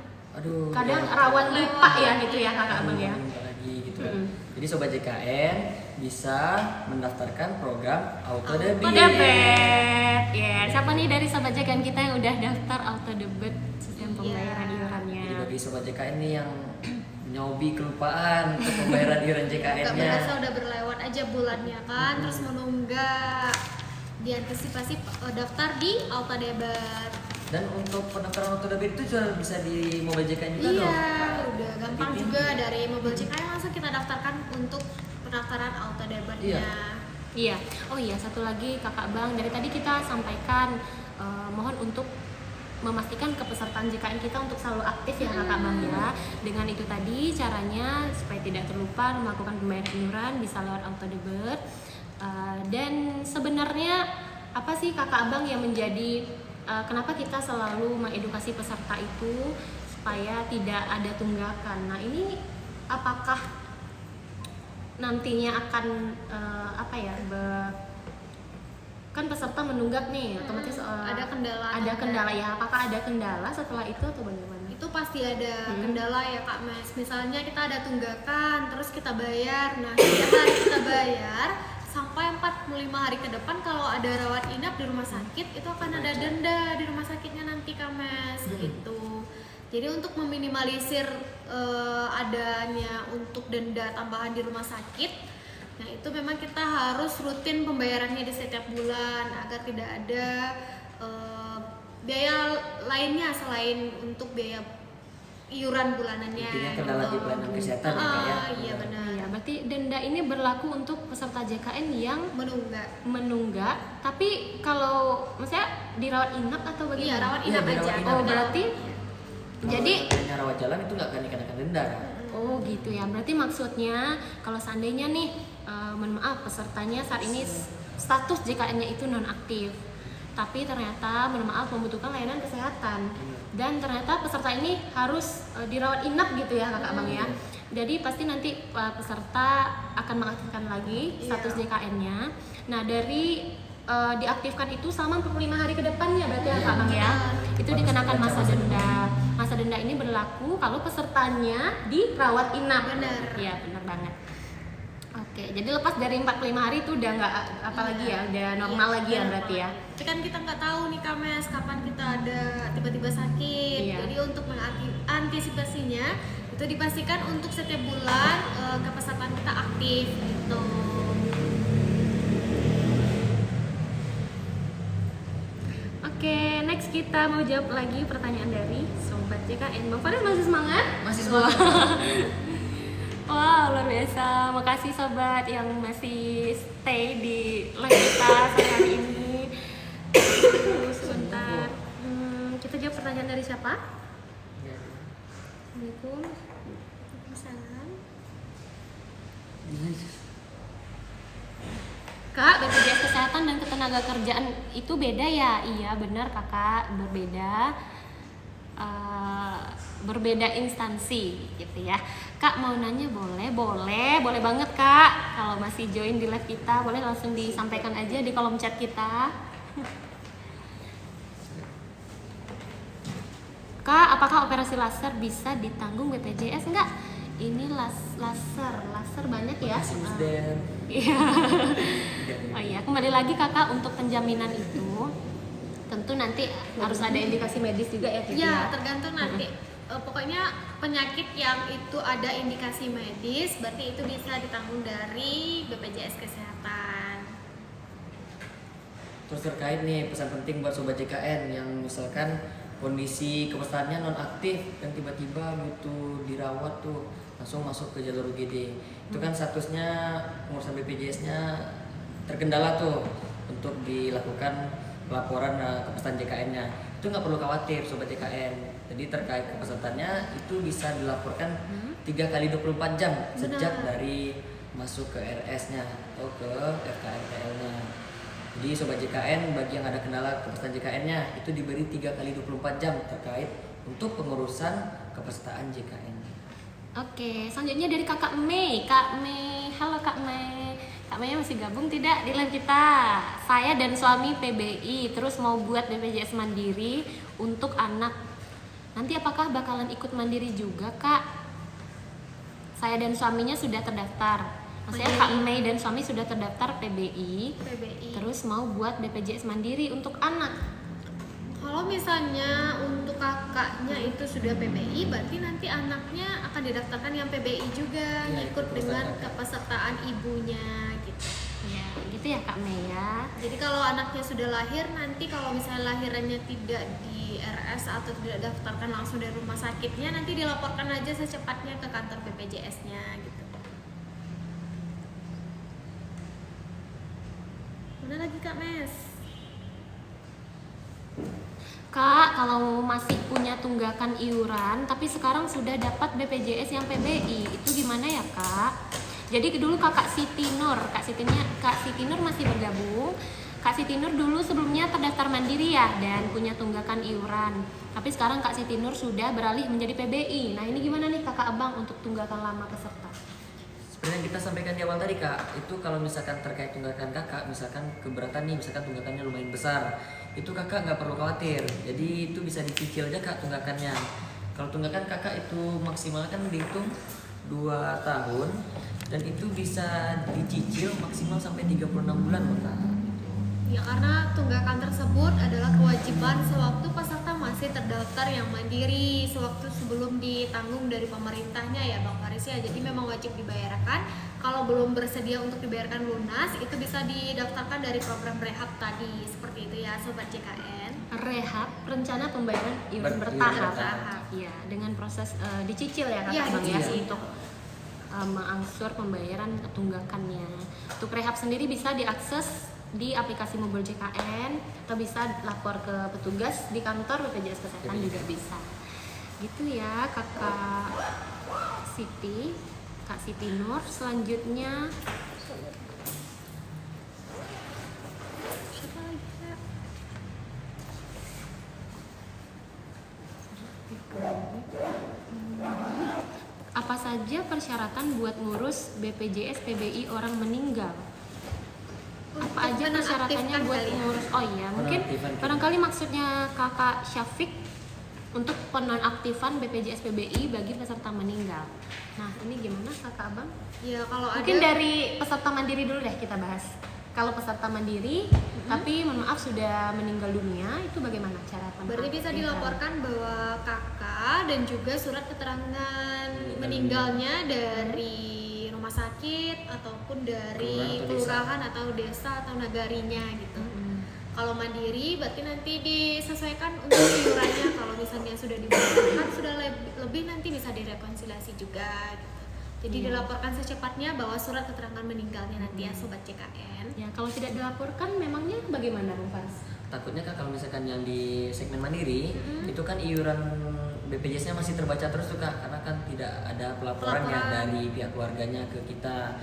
[SPEAKER 1] kadang
[SPEAKER 2] ya.
[SPEAKER 1] rawan lupa ya gitu ya Kakak Abang ya.
[SPEAKER 2] Lupa lagi gitu. Jadi sobat JKN bisa mendaftarkan program auto debit.
[SPEAKER 1] Auto debit. Ya, siapa nih dari sobat JKN kita yang udah daftar auto debit sistem pembayaran iurannya?
[SPEAKER 2] Jadi bagi sobat JKN nih yang nyobi kelupaan untuk pembayaran iuran
[SPEAKER 3] Nggak
[SPEAKER 2] JKN-nya.
[SPEAKER 3] berasa udah berlewat aja bulannya kan, terus menunggak. Diantisipasi daftar di auto debit.
[SPEAKER 2] Dan untuk pendaftaran auto debit itu sudah bisa di mobile JKN juga dong.
[SPEAKER 3] Iya, udah gampang
[SPEAKER 2] Debit.
[SPEAKER 3] juga dari mobil JKN langsung kita daftarkan untuk pendaftaran auto debitnya.
[SPEAKER 2] Iya.
[SPEAKER 1] Iya. Oh iya, satu lagi Kakak Bang, dari tadi kita sampaikan mohon untuk memastikan kepesertaan JKN kita untuk selalu aktif ya Kakak Bang ya. Dengan itu tadi caranya supaya tidak terlupa melakukan pembayaran iuran bisa lewat auto debit. Dan sebenarnya apa sih Kakak Abang yang menjadi kenapa kita selalu mengedukasi peserta itu supaya tidak ada tunggakan. Nah, ini apakah nantinya akan kan peserta menunggak nih otomatis
[SPEAKER 3] ada kendala
[SPEAKER 1] ada
[SPEAKER 3] atau
[SPEAKER 1] kendala ya, apakah ada kendala setelah itu atau bagaimana?
[SPEAKER 3] itu pasti ada kendala ya Kak Mas. Misalnya kita ada tunggakan, terus kita bayar. Nah, setiap hari kita bayar sampai 45 hari ke depan kalau ada rawat inap di rumah sakit itu akan ada denda di rumah sakitnya nanti Kak Mas gitu. Jadi untuk meminimalisir adanya untuk denda tambahan di rumah sakit, nah itu memang kita harus rutin pembayarannya di setiap bulan agar tidak ada biaya lainnya selain untuk biaya iuran bulanannya.
[SPEAKER 2] Intinya kendala di pelayanan kesehatan ya Kak ya.
[SPEAKER 3] Iya benar.
[SPEAKER 1] Iya, berarti denda ini berlaku untuk peserta JKN yang menunggak. Tapi kalau misalnya dirawat inap atau bagaimana?
[SPEAKER 3] Iya, rawat
[SPEAKER 2] Iya,
[SPEAKER 3] inap
[SPEAKER 2] dirawat
[SPEAKER 3] aja.
[SPEAKER 2] inap.
[SPEAKER 1] Oh, berarti jadi
[SPEAKER 2] hanya rawat jalan itu nggak akan dikenakan denda kan?
[SPEAKER 1] oh gitu ya. Berarti maksudnya kalau seandainya nih mohon maaf pesertanya saat ini status JKN-nya itu nonaktif. Tapi ternyata mohon maaf membutuhkan layanan kesehatan. Dan ternyata peserta ini harus dirawat inap gitu ya Kakak Bang ya. Jadi pasti nanti peserta akan mengaktifkan lagi status JKN-nya. Nah, dari diaktifkan itu selama 45 hari ke depannya berarti ya Kak Bang ya. Itu dikenakan masa denda. Masa denda ini berlaku kalau pesertanya dirawat inap.
[SPEAKER 3] Benar.
[SPEAKER 1] Iya, benar banget. Oke, jadi lepas dari 45 hari itu udah nggak apa lagi ya, udah normal lagi ya berarti ya.
[SPEAKER 3] Tapi kan kita nggak tahu nih Kak Mes kapan kita ada tiba-tiba sakit.
[SPEAKER 1] Iya.
[SPEAKER 3] Jadi untuk mengantisipasinya itu dipastikan untuk setiap bulan kepesertaan kita aktif gitu.
[SPEAKER 1] Oke, next kita mau jawab lagi pertanyaan dari Sobat JKN. Bang Faris masih semangat?
[SPEAKER 2] Masih semangat.
[SPEAKER 1] Wow, luar biasa. Makasih sobat yang masih stay di live kita hari ini. Sebentar. Kita jawab pertanyaan dari siapa? Assalamualaikum. Waalaikumsalam. Kak, BPJS Kesehatan dan Ketenagakerjaan itu beda ya? Iya benar kakak, berbeda. Berbeda instansi gitu ya. Kak mau nanya boleh? Boleh banget kak. Kalau masih join di live kita boleh langsung disampaikan aja di kolom chat kita. Kak, apakah operasi laser bisa ditanggung BPJS? Enggak. Ini laser banyak ya. Iya. Oh iya, kembali lagi kakak untuk penjaminan itu tentu nanti harus ada indikasi medis juga ya Kiki?
[SPEAKER 3] Ya, tergantung nanti. Pokoknya penyakit yang itu ada indikasi medis, berarti itu bisa ditanggung dari BPJS Kesehatan.
[SPEAKER 2] Terus terkait nih pesan penting buat sobat JKN yang misalkan kondisi kepesertaannya non aktif dan tiba-tiba butuh dirawat tuh, langsung masuk ke jalur UGD. Itu kan statusnya pengurusan BPJS-nya terkendala tuh untuk dilakukan pelaporan kepesertaan JKN-nya. Itu nggak perlu khawatir sobat JKN. Jadi terkait kepesertaannya itu bisa dilaporkan 3 kali 24 jam sejak dari masuk ke RS-nya atau ke FKMPL-nya. Jadi sobat JKN bagi yang ada kendala kepesertaan JKN-nya itu diberi 3 kali 24 jam terkait untuk pengurusan kepesertaan JKN.
[SPEAKER 1] Oke, selanjutnya dari Kakak Mei. Kak Mei, halo Kak Mei. Kak Mei masih gabung tidak di live kita? Saya dan suami PBI terus mau buat BPJS Mandiri untuk anak. Nanti apakah bakalan ikut mandiri juga Kak? Saya dan suaminya sudah terdaftar. Maksudnya Kak Mei dan suami sudah terdaftar PBI. Terus mau buat BPJS Mandiri untuk anak.
[SPEAKER 3] Kalau misalnya untuk kakaknya itu sudah PBI, berarti nanti anaknya akan didaftarkan yang PBI juga,
[SPEAKER 2] Ya,
[SPEAKER 3] ikut
[SPEAKER 2] ikut
[SPEAKER 3] dengan
[SPEAKER 2] perusahaan.
[SPEAKER 3] kepesertaan ibunya gitu.
[SPEAKER 1] Ya, gitu ya Kak Mei ya.
[SPEAKER 3] Jadi kalau anaknya sudah lahir, nanti kalau misalnya lahirannya tidak di RS atau tidak daftarkan langsung dari rumah sakitnya, nanti dilaporkan aja secepatnya ke kantor BPJS-nya gitu. Mana lagi Kak Mes?
[SPEAKER 1] Kak, kalau masih punya tunggakan iuran tapi sekarang sudah dapat BPJS yang PBI, itu gimana ya Kak? Jadi dulu Kak Siti Nur masih bergabung. Kak Siti Nur dulu sebelumnya terdaftar mandiri ya dan punya tunggakan iuran. Tapi sekarang Kak Siti Nur sudah beralih menjadi PBI. Nah ini gimana nih Kakak Abang untuk tunggakan lama peserta?
[SPEAKER 2] Sebenarnya kita sampaikan di awal tadi Kak, itu kalau misalkan terkait tunggakan kakak, misalkan keberatan nih, misalkan tunggakannya lumayan besar, itu kakak nggak perlu khawatir. Jadi itu bisa dicicil aja Kak tunggakannya. Kalau tunggakan kakak itu maksimal kan dihitung 2 tahun dan itu bisa dicicil maksimal sampai 36 bulan loh Kak.
[SPEAKER 3] Ya karena tunggakan tersebut adalah kewajiban sewaktu peserta masih terdaftar yang mandiri, sewaktu sebelum ditanggung dari pemerintahnya ya Bang Faris ya. Jadi memang wajib dibayarkan. Kalau belum bersedia untuk dibayarkan lunas, itu bisa didaftarkan dari program rehab tadi. Seperti itu ya Sobat JKN.
[SPEAKER 1] Rehab, rencana pembayaran iuran bertahap. Iya, dengan proses dicicil ya Kakak
[SPEAKER 3] Iya,
[SPEAKER 1] Abang ya
[SPEAKER 3] dicicil.
[SPEAKER 1] untuk mengangsur pembayaran tunggakannya. Untuk rehab sendiri bisa diakses di aplikasi Mobil JKN atau bisa lapor ke petugas di kantor BPJS Kesehatan juga bisa. Gitu ya Kakak Siti, Kak Siti Nur. Selanjutnya siapa lagi Kak? Apa saja persyaratan buat ngurus BPJS PBI orang meninggal? Apa aja persyaratannya buat
[SPEAKER 3] kali ya?
[SPEAKER 1] ngurus? Oh iya, mungkin
[SPEAKER 2] Penonaktifan.
[SPEAKER 1] barangkali maksudnya Kakak Syafiq untuk penonaktifan BPJS PBI bagi peserta meninggal. Nah, ini gimana Kakak Abang?
[SPEAKER 3] Ya kalau
[SPEAKER 1] Mungkin
[SPEAKER 3] ada
[SPEAKER 1] dari peserta mandiri dulu deh kita bahas. Kalau peserta mandiri, tapi mohon maaf sudah meninggal dunia, itu bagaimana cara
[SPEAKER 3] berarti bisa
[SPEAKER 1] penonaktifan?
[SPEAKER 3] dilaporkan bahwa kakak dan juga surat keterangan meninggalnya dari rumah sakit ataupun dari kelurahan atau desa atau nagarinya gitu. Kalau mandiri berarti nanti disesuaikan untuk iurannya. Kalau misalnya sudah dibayarkan sudah lebih nanti bisa direkonsiliasi juga gitu. Jadi dilaporkan secepatnya bahwa surat keterangan meninggalnya nanti ya Sobat JKN.
[SPEAKER 1] Ya, kalau tidak dilaporkan memangnya bagaimana Bung Fas?
[SPEAKER 2] Takutnya Kak kalau misalkan yang di segmen mandiri itu kan iuran BPJS-nya masih terbaca terus tuh Kak, karena kan tidak ada pelaporan ya
[SPEAKER 3] Pelaporan.
[SPEAKER 2] dari pihak keluarganya ke kita.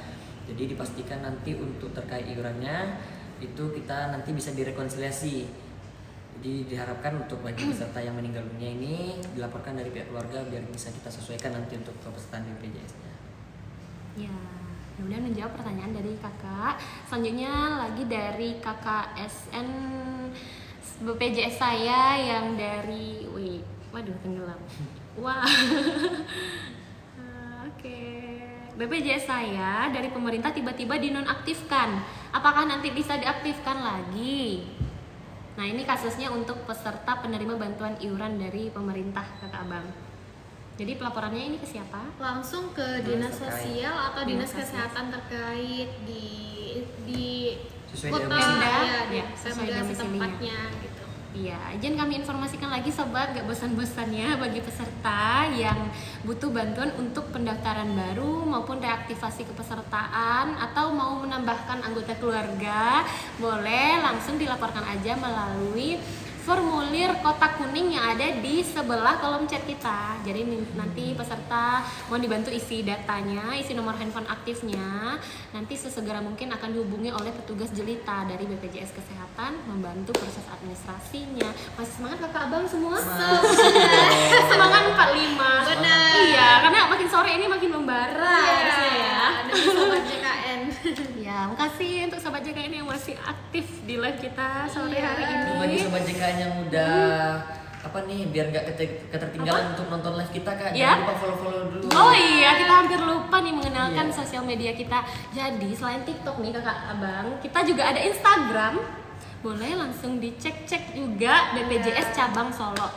[SPEAKER 2] Jadi dipastikan nanti untuk terkait iurannya itu kita nanti bisa direkonsiliasi. Jadi diharapkan untuk bagi peserta yang meninggal dunia ini dilaporkan dari pihak keluarga biar bisa kita sesuaikan nanti untuk kepesertaan BPJS-nya.
[SPEAKER 1] Ya, mudah-mudahan menjawab pertanyaan dari kakak. Selanjutnya lagi dari kakak SN BPJS saya yang dari, waduh tenggelam. Wah, oke. BPJS saya dari pemerintah tiba-tiba dinonaktifkan. Apakah nanti bisa diaktifkan lagi? Nah, ini kasusnya untuk peserta penerima bantuan iuran dari pemerintah, kakak abang. Jadi pelaporannya ini ke siapa?
[SPEAKER 3] Langsung ke
[SPEAKER 2] Dinas
[SPEAKER 3] dinas
[SPEAKER 2] terkait.
[SPEAKER 3] sosial atau dinas
[SPEAKER 1] Dinas
[SPEAKER 3] kesehatan terkait di
[SPEAKER 2] Sesuai
[SPEAKER 3] kota
[SPEAKER 2] domisili.
[SPEAKER 3] ya, di
[SPEAKER 1] Ya, sesuai
[SPEAKER 3] Pemda
[SPEAKER 1] domisilinya.
[SPEAKER 3] setempatnya gitu.
[SPEAKER 1] Iya, izin kami informasikan lagi sobat, gak bosan-bosannya bagi peserta yang butuh bantuan untuk pendaftaran baru maupun reaktivasi kepesertaan atau mau menambahkan anggota keluarga, boleh langsung dilaporkan aja melalui formulir kotak kuning yang ada di sebelah kolom chat kita. Jadi nanti peserta mau dibantu isi datanya, isi nomor handphone aktifnya. Nanti sesegera mungkin akan dihubungi oleh petugas jelita dari BPJS Kesehatan membantu proses administrasinya. Masih semangat kakak abang semua? Semangat 45.
[SPEAKER 3] Benar.
[SPEAKER 1] Iya, karena makin sore ini makin membara harusnya ya.
[SPEAKER 3] Demi sobat JKN.
[SPEAKER 1] Ya, makasih untuk sobat JKN yang masih aktif di live kita sore
[SPEAKER 3] Iya.
[SPEAKER 1] hari ini.
[SPEAKER 2] Bagi sobat JKN yang udah apa nih biar nggak ketertinggalan untuk nonton live kita Kak,
[SPEAKER 1] Ya.
[SPEAKER 2] jangan lupa follow dulu.
[SPEAKER 1] Oh iya, kita hampir lupa nih mengenalkan
[SPEAKER 2] Iya.
[SPEAKER 1] sosial media kita. Jadi selain TikTok nih kakak abang, kita juga ada Instagram. Boleh langsung dicek-cek juga BPJS Cabang Solo.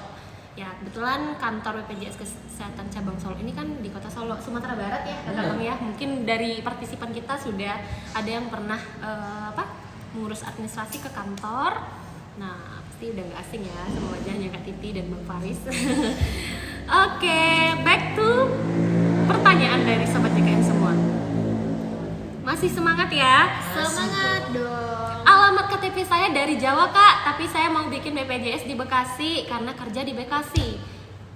[SPEAKER 1] Ya, kebetulan kantor BPJS Kesehatan Cabang Solo ini kan di Kota Solo, Sumatera Barat ya, kakak abang ya. Mungkin dari partisipan kita sudah ada yang pernah mengurus administrasi ke kantor. Nah, pasti udah nggak asing ya sama wajahnya Kak Titi dan Bang Faris. Oke, back to pertanyaan dari sobat JKN semua. Masih semangat ya?
[SPEAKER 3] Semangat dong.
[SPEAKER 1] Alamat KTP saya dari Jawa Kak, tapi saya mau bikin BPJS di Bekasi karena kerja di Bekasi.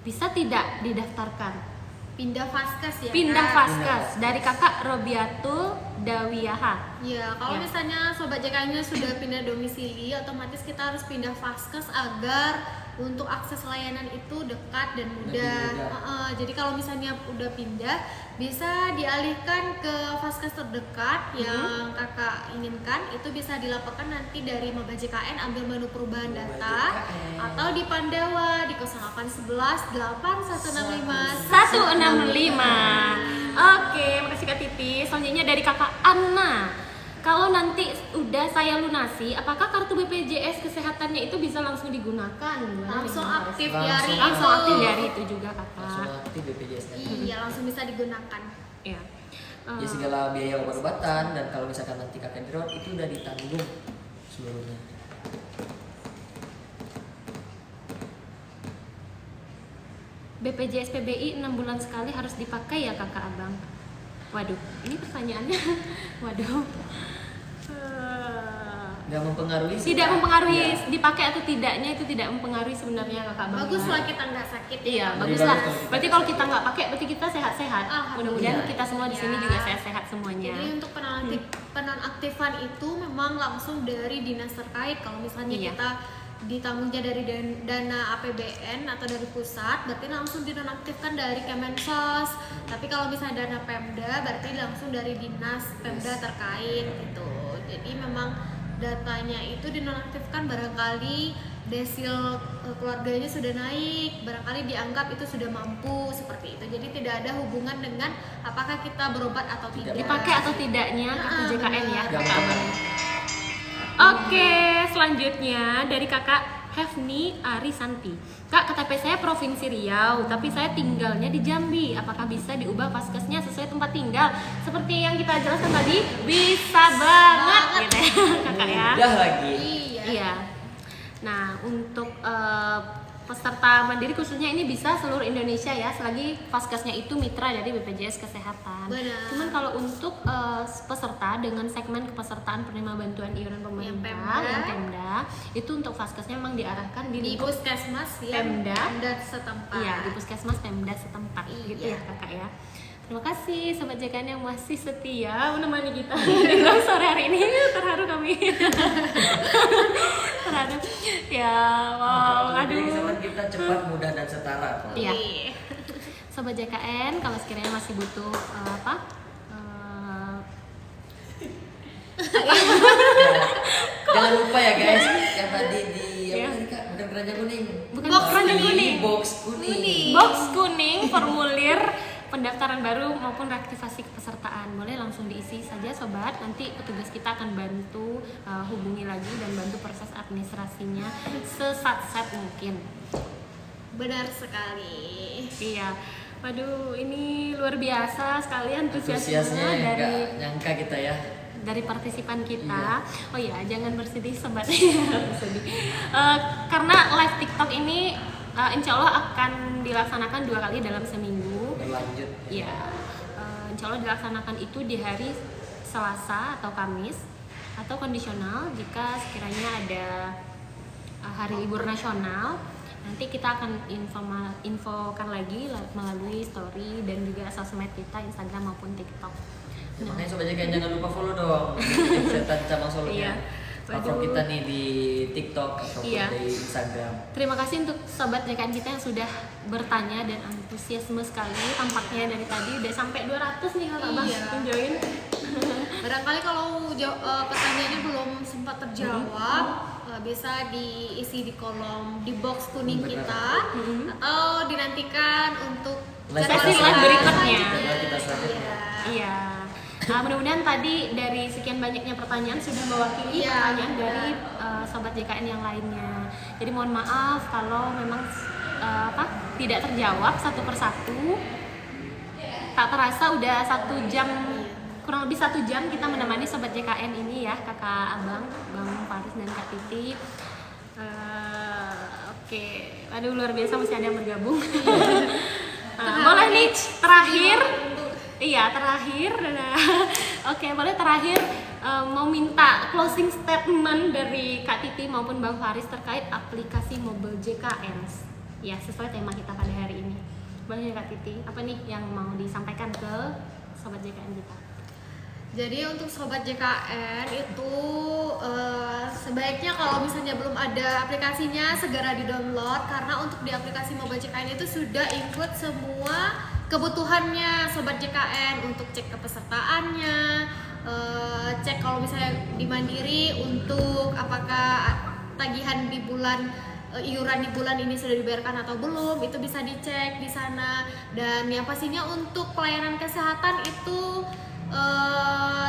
[SPEAKER 1] Bisa tidak didaftarkan?
[SPEAKER 3] Pindah Vaskes ya.
[SPEAKER 1] Pindah
[SPEAKER 3] Kak?
[SPEAKER 1] Vaskas dari kakak Robiatul Dawiyaha.
[SPEAKER 3] Ya, kalau
[SPEAKER 1] Ya.
[SPEAKER 3] misalnya sobat JKN-nya sudah pindah domisili, otomatis kita harus pindah Vaskes agar untuk akses layanan itu dekat dan mudah.
[SPEAKER 2] Lebih mudah.
[SPEAKER 3] Jadi kalau misalnya udah pindah, bisa dialihkan ke Vaskes terdekat yang kakak inginkan. Itu bisa dilaporkan nanti dari Maba JKN ambil menu perubahan
[SPEAKER 2] Maba
[SPEAKER 3] data
[SPEAKER 2] JKN.
[SPEAKER 3] atau di Pandawa di 0811 8165
[SPEAKER 1] 165. Oke, makasih Kak Titi. Selanjutnya dari kakak Anna. Kalau nanti udah saya lunasi, apakah kartu BPJS kesehatannya itu bisa langsung digunakan? Gimana
[SPEAKER 3] Langsung
[SPEAKER 1] nih, Kak
[SPEAKER 3] aktif
[SPEAKER 2] Langsung.
[SPEAKER 3] dari
[SPEAKER 1] Langsung
[SPEAKER 3] itu.
[SPEAKER 1] aktif dari itu juga
[SPEAKER 2] Langsung
[SPEAKER 1] kakak.
[SPEAKER 2] aktif BPJS-nya.
[SPEAKER 3] Iya, langsung bisa digunakan.
[SPEAKER 1] Ya.
[SPEAKER 2] Ya segala biaya obat-obatan dan kalau misalkan nanti kakak dirawat itu udah ditanggung seluruhnya.
[SPEAKER 1] BPJS PBI 6 bulan sekali harus dipakai ya kakak abang? Waduh, ini pertanyaannya. Waduh.
[SPEAKER 2] Nggak mempengaruhi sih,
[SPEAKER 1] Tidak
[SPEAKER 2] Kak.
[SPEAKER 1] mempengaruhi
[SPEAKER 2] Iya.
[SPEAKER 1] dipakai atau tidaknya, itu tidak mempengaruhi sebenarnya kakak abang.
[SPEAKER 3] Bagus lah kita nggak sakit.
[SPEAKER 1] Iya,
[SPEAKER 2] Lebih
[SPEAKER 1] bagus lah.
[SPEAKER 2] bagus kalau kita
[SPEAKER 1] Berarti kalau kita nggak pakai, berarti kita sehat-sehat. Mudah-mudahan
[SPEAKER 2] Iya.
[SPEAKER 1] kita semua di sini
[SPEAKER 3] Iya.
[SPEAKER 1] juga sehat-sehat semuanya.
[SPEAKER 3] Jadi untuk penonaktifan itu memang langsung dari dinas terkait. Kalau misalnya
[SPEAKER 1] Iya.
[SPEAKER 3] kita ditanggungnya dari dana APBN atau dari pusat, berarti langsung dinonaktifkan dari Kemensos. Tapi kalau misalnya dana Pemda, berarti langsung dari dinas Pemda terkait gitu. Jadi memang datanya itu dinonaktifkan barangkali desil keluarganya sudah naik, barangkali dianggap itu sudah mampu seperti itu. Jadi tidak ada hubungan dengan apakah kita berobat atau tidak.
[SPEAKER 1] Dipakai atau tidaknya kartu JKN ya.
[SPEAKER 3] benar.
[SPEAKER 2] Nggak
[SPEAKER 1] kakak abang.
[SPEAKER 2] mempengaruhi.
[SPEAKER 1] Oke, selanjutnya dari kakak Hefni Arisanti. Kak, KTP saya Provinsi Riau, tapi saya tinggalnya di Jambi. Apakah bisa diubah paskesnya sesuai tempat tinggal? Seperti yang kita jelaskan tadi, bisa banget gitu ya, kakak ya.
[SPEAKER 2] Udah lagi.
[SPEAKER 3] Iya.
[SPEAKER 1] Iya. Nah, untuk peserta mandiri khususnya ini bisa seluruh Indonesia ya, selagi Vaskesnya itu mitra dari BPJS Kesehatan.
[SPEAKER 3] Benar.
[SPEAKER 1] Cuman kalau untuk peserta dengan segmen kepesertaan penerima bantuan iuran pemerintah
[SPEAKER 3] Pemda.
[SPEAKER 1] yang Pemda, itu untuk Vaskesnya memang diarahkan
[SPEAKER 3] Di
[SPEAKER 1] lingkup
[SPEAKER 3] puskesmas
[SPEAKER 1] Pemda.
[SPEAKER 3] setempat.
[SPEAKER 1] iya, di puskesmas Pemda setempat gitu
[SPEAKER 3] Iya.
[SPEAKER 1] ya Kakak ya. Terima kasih Sobat JKN yang masih setia menemani kita di sore hari ini. Terharu kami. Terharu. Ya, wow,
[SPEAKER 2] Jadi
[SPEAKER 1] aduh.
[SPEAKER 2] kesempatan kita cepat, mudah dan setara. Pak.
[SPEAKER 1] Iya. Sobat JKN, kalau sekiranya masih butuh
[SPEAKER 2] Jangan lupa ya guys, yang tadi di
[SPEAKER 1] Iya.
[SPEAKER 2] apa tadi Kak? Bukan keranjang kuning.
[SPEAKER 1] Bukan
[SPEAKER 2] Box
[SPEAKER 1] keranjang kuning.
[SPEAKER 2] Box kuning.
[SPEAKER 1] box kuning formulir pendaftaran baru maupun reaktivasi kepesertaan, boleh langsung diisi saja sobat. Nanti petugas kita akan bantu hubungi lagi dan bantu proses administrasinya sesat-sat mungkin.
[SPEAKER 3] Benar sekali.
[SPEAKER 1] Iya, waduh ini luar biasa sekali antusiasme
[SPEAKER 2] Antusiasnya
[SPEAKER 1] dari
[SPEAKER 2] nggak nyangka kita ya.
[SPEAKER 1] dari partisipan kita.
[SPEAKER 2] Iya.
[SPEAKER 1] Oh iya, jangan bersedih sobat. Bersedih. Karena live TikTok ini insya Allah akan dilaksanakan 2 kali dalam seminggu.
[SPEAKER 2] Berlanjut.
[SPEAKER 1] Iya, insya Allah dilaksanakan itu di hari Selasa atau Kamis, atau kondisional jika sekiranya ada hari libur nasional. Nanti kita akan infokan lagi melalui story dan juga sosmed kita, Instagram maupun TikTok.
[SPEAKER 2] Makanya Sobat JKN jangan lupa follow dong Setan Cabang Solonya.
[SPEAKER 1] Iya.
[SPEAKER 2] Platform
[SPEAKER 1] Waduh.
[SPEAKER 2] kita nih di TikTok ataupun
[SPEAKER 1] Iya.
[SPEAKER 2] di Instagram.
[SPEAKER 1] Terima kasih untuk sobat JKN kita yang sudah bertanya dan antusiasme sekali tampaknya dari tadi udah sampai 200 nih Kakak Bang
[SPEAKER 3] Iya.
[SPEAKER 1] yang join.
[SPEAKER 3] Barangkali kalau pertanyaannya belum sempat terjawab, bisa diisi di kolom di box kuning
[SPEAKER 2] Benar.
[SPEAKER 3] kita, atau dinantikan untuk
[SPEAKER 2] Live
[SPEAKER 1] Sesi
[SPEAKER 3] jadwal
[SPEAKER 1] live
[SPEAKER 3] kita
[SPEAKER 1] berikutnya.
[SPEAKER 3] selanjutnya.
[SPEAKER 2] Kita selanjutnya.
[SPEAKER 1] Iya. Mudah-mudahan tadi dari sekian banyaknya pertanyaan sudah mewakili
[SPEAKER 3] Iya,
[SPEAKER 1] pertanyaan
[SPEAKER 3] benar.
[SPEAKER 1] dari sobat JKN yang lainnya. Jadi mohon maaf kalau memang tidak terjawab satu persatu. Tak terasa udah 1 jam, kurang lebih 1 jam kita menemani sobat JKN ini ya, Kakak Abang, Bang Faris dan Kak Titi. Oke, aduh luar biasa masih ada yang bergabung. Boleh nih terakhir. Iya terakhir. Oke, boleh terakhir mau minta closing statement dari Kak Titi maupun Bang Faris terkait aplikasi mobile JKN. Ya sesuai tema kita pada hari ini. Boleh Kak Titi, apa nih yang mau disampaikan ke sobat JKN kita?
[SPEAKER 3] Jadi untuk sobat JKN itu sebaiknya kalau misalnya belum ada aplikasinya segera di-download, karena untuk di aplikasi mobile JKN itu sudah include semua kebutuhannya sobat JKN, untuk cek kepesertaannya, cek kalau misalnya di Mandiri untuk apakah tagihan di bulan iuran di bulan ini sudah dibayarkan atau belum, itu bisa dicek di sana. Dan yang pastinya untuk pelayanan kesehatan itu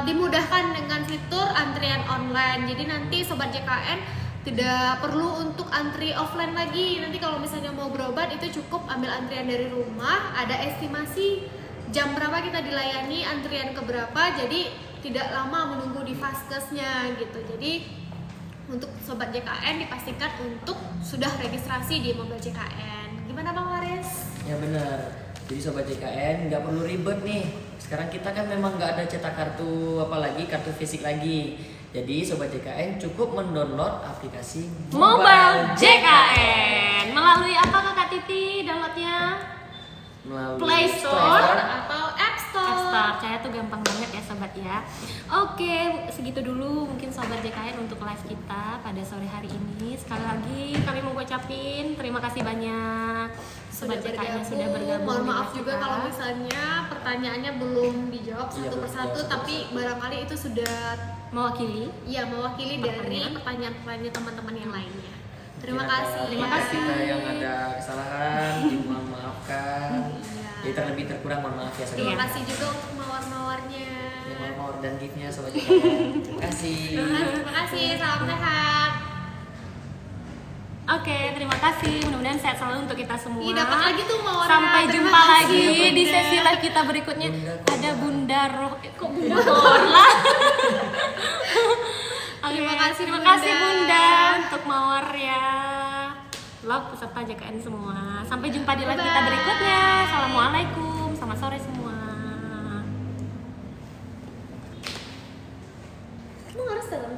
[SPEAKER 3] dimudahkan dengan fitur antrian online. Jadi nanti sobat JKN tidak perlu untuk antri offline lagi. Nanti kalau misalnya mau berobat itu cukup ambil antrian dari rumah, ada estimasi jam berapa kita dilayani, antrian ke berapa, jadi tidak lama menunggu di vaskesnya gitu. Jadi untuk sobat JKN dipastikan untuk sudah registrasi di mobile JKN. Gimana Bang Waris?
[SPEAKER 2] Ya benar. Jadi Sobat JKN nggak perlu ribet nih. Sekarang kita kan memang nggak ada cetak kartu, apalagi kartu fisik lagi. Jadi Sobat JKN cukup mendownload aplikasi
[SPEAKER 1] Mobile JKN. Melalui apa Kak Titi downloadnya?
[SPEAKER 2] melalui
[SPEAKER 1] Play Store
[SPEAKER 3] Atau App Store?
[SPEAKER 1] App Store. Saya tuh gampang banget ya sobat ya. Oke, segitu dulu mungkin sobat JKN untuk live kita pada sore hari ini. Sekali lagi kami mau ucapin terima kasih banyak sobat JKN yang sudah bergabung.
[SPEAKER 3] Mohon
[SPEAKER 1] di
[SPEAKER 3] maaf
[SPEAKER 1] live
[SPEAKER 3] juga
[SPEAKER 1] kita.
[SPEAKER 3] kalau misalnya pertanyaannya belum dijawab
[SPEAKER 2] Iya,
[SPEAKER 3] satu persatu,
[SPEAKER 2] belum,
[SPEAKER 3] tapi barangkali itu sudah
[SPEAKER 1] mewakili.
[SPEAKER 3] mewakili dari pertanyaan-pertanyaan teman-teman yang lainnya. Terima
[SPEAKER 2] Mungkin ada
[SPEAKER 3] kasih.
[SPEAKER 1] Terima
[SPEAKER 3] ya.
[SPEAKER 1] kasih.
[SPEAKER 2] Kita yang ada kesalahan, dimohon maafkan.
[SPEAKER 3] Iya.
[SPEAKER 2] Jadi terlebih terkurang mohon maaf ya
[SPEAKER 3] Terima
[SPEAKER 1] Iya.
[SPEAKER 3] kasih juga untuk mawar-mawarnya.
[SPEAKER 2] Ya, mawar dan giftnya Sobat JKN. Terima kasih.
[SPEAKER 3] Terima kasih. Salam sehat.
[SPEAKER 1] Oke, terima kasih. Mudah-mudahan sehat selalu untuk kita semua.
[SPEAKER 3] Ih, dapat lagi tuh mawarnya.
[SPEAKER 1] Sampai
[SPEAKER 3] Terima
[SPEAKER 1] jumpa
[SPEAKER 3] kasih,
[SPEAKER 1] lagi
[SPEAKER 3] Bunda.
[SPEAKER 1] di sesi live kita berikutnya.
[SPEAKER 2] Bunda.
[SPEAKER 1] Ada Bunda Roh. Kok Bunda Rola? Terima kasih Bunda untuk Mawar ya. Vlog peserta JKN semua. Sampai jumpa di live kita berikutnya. Assalamualaikum. Selamat sore semua. Kamu harus dalam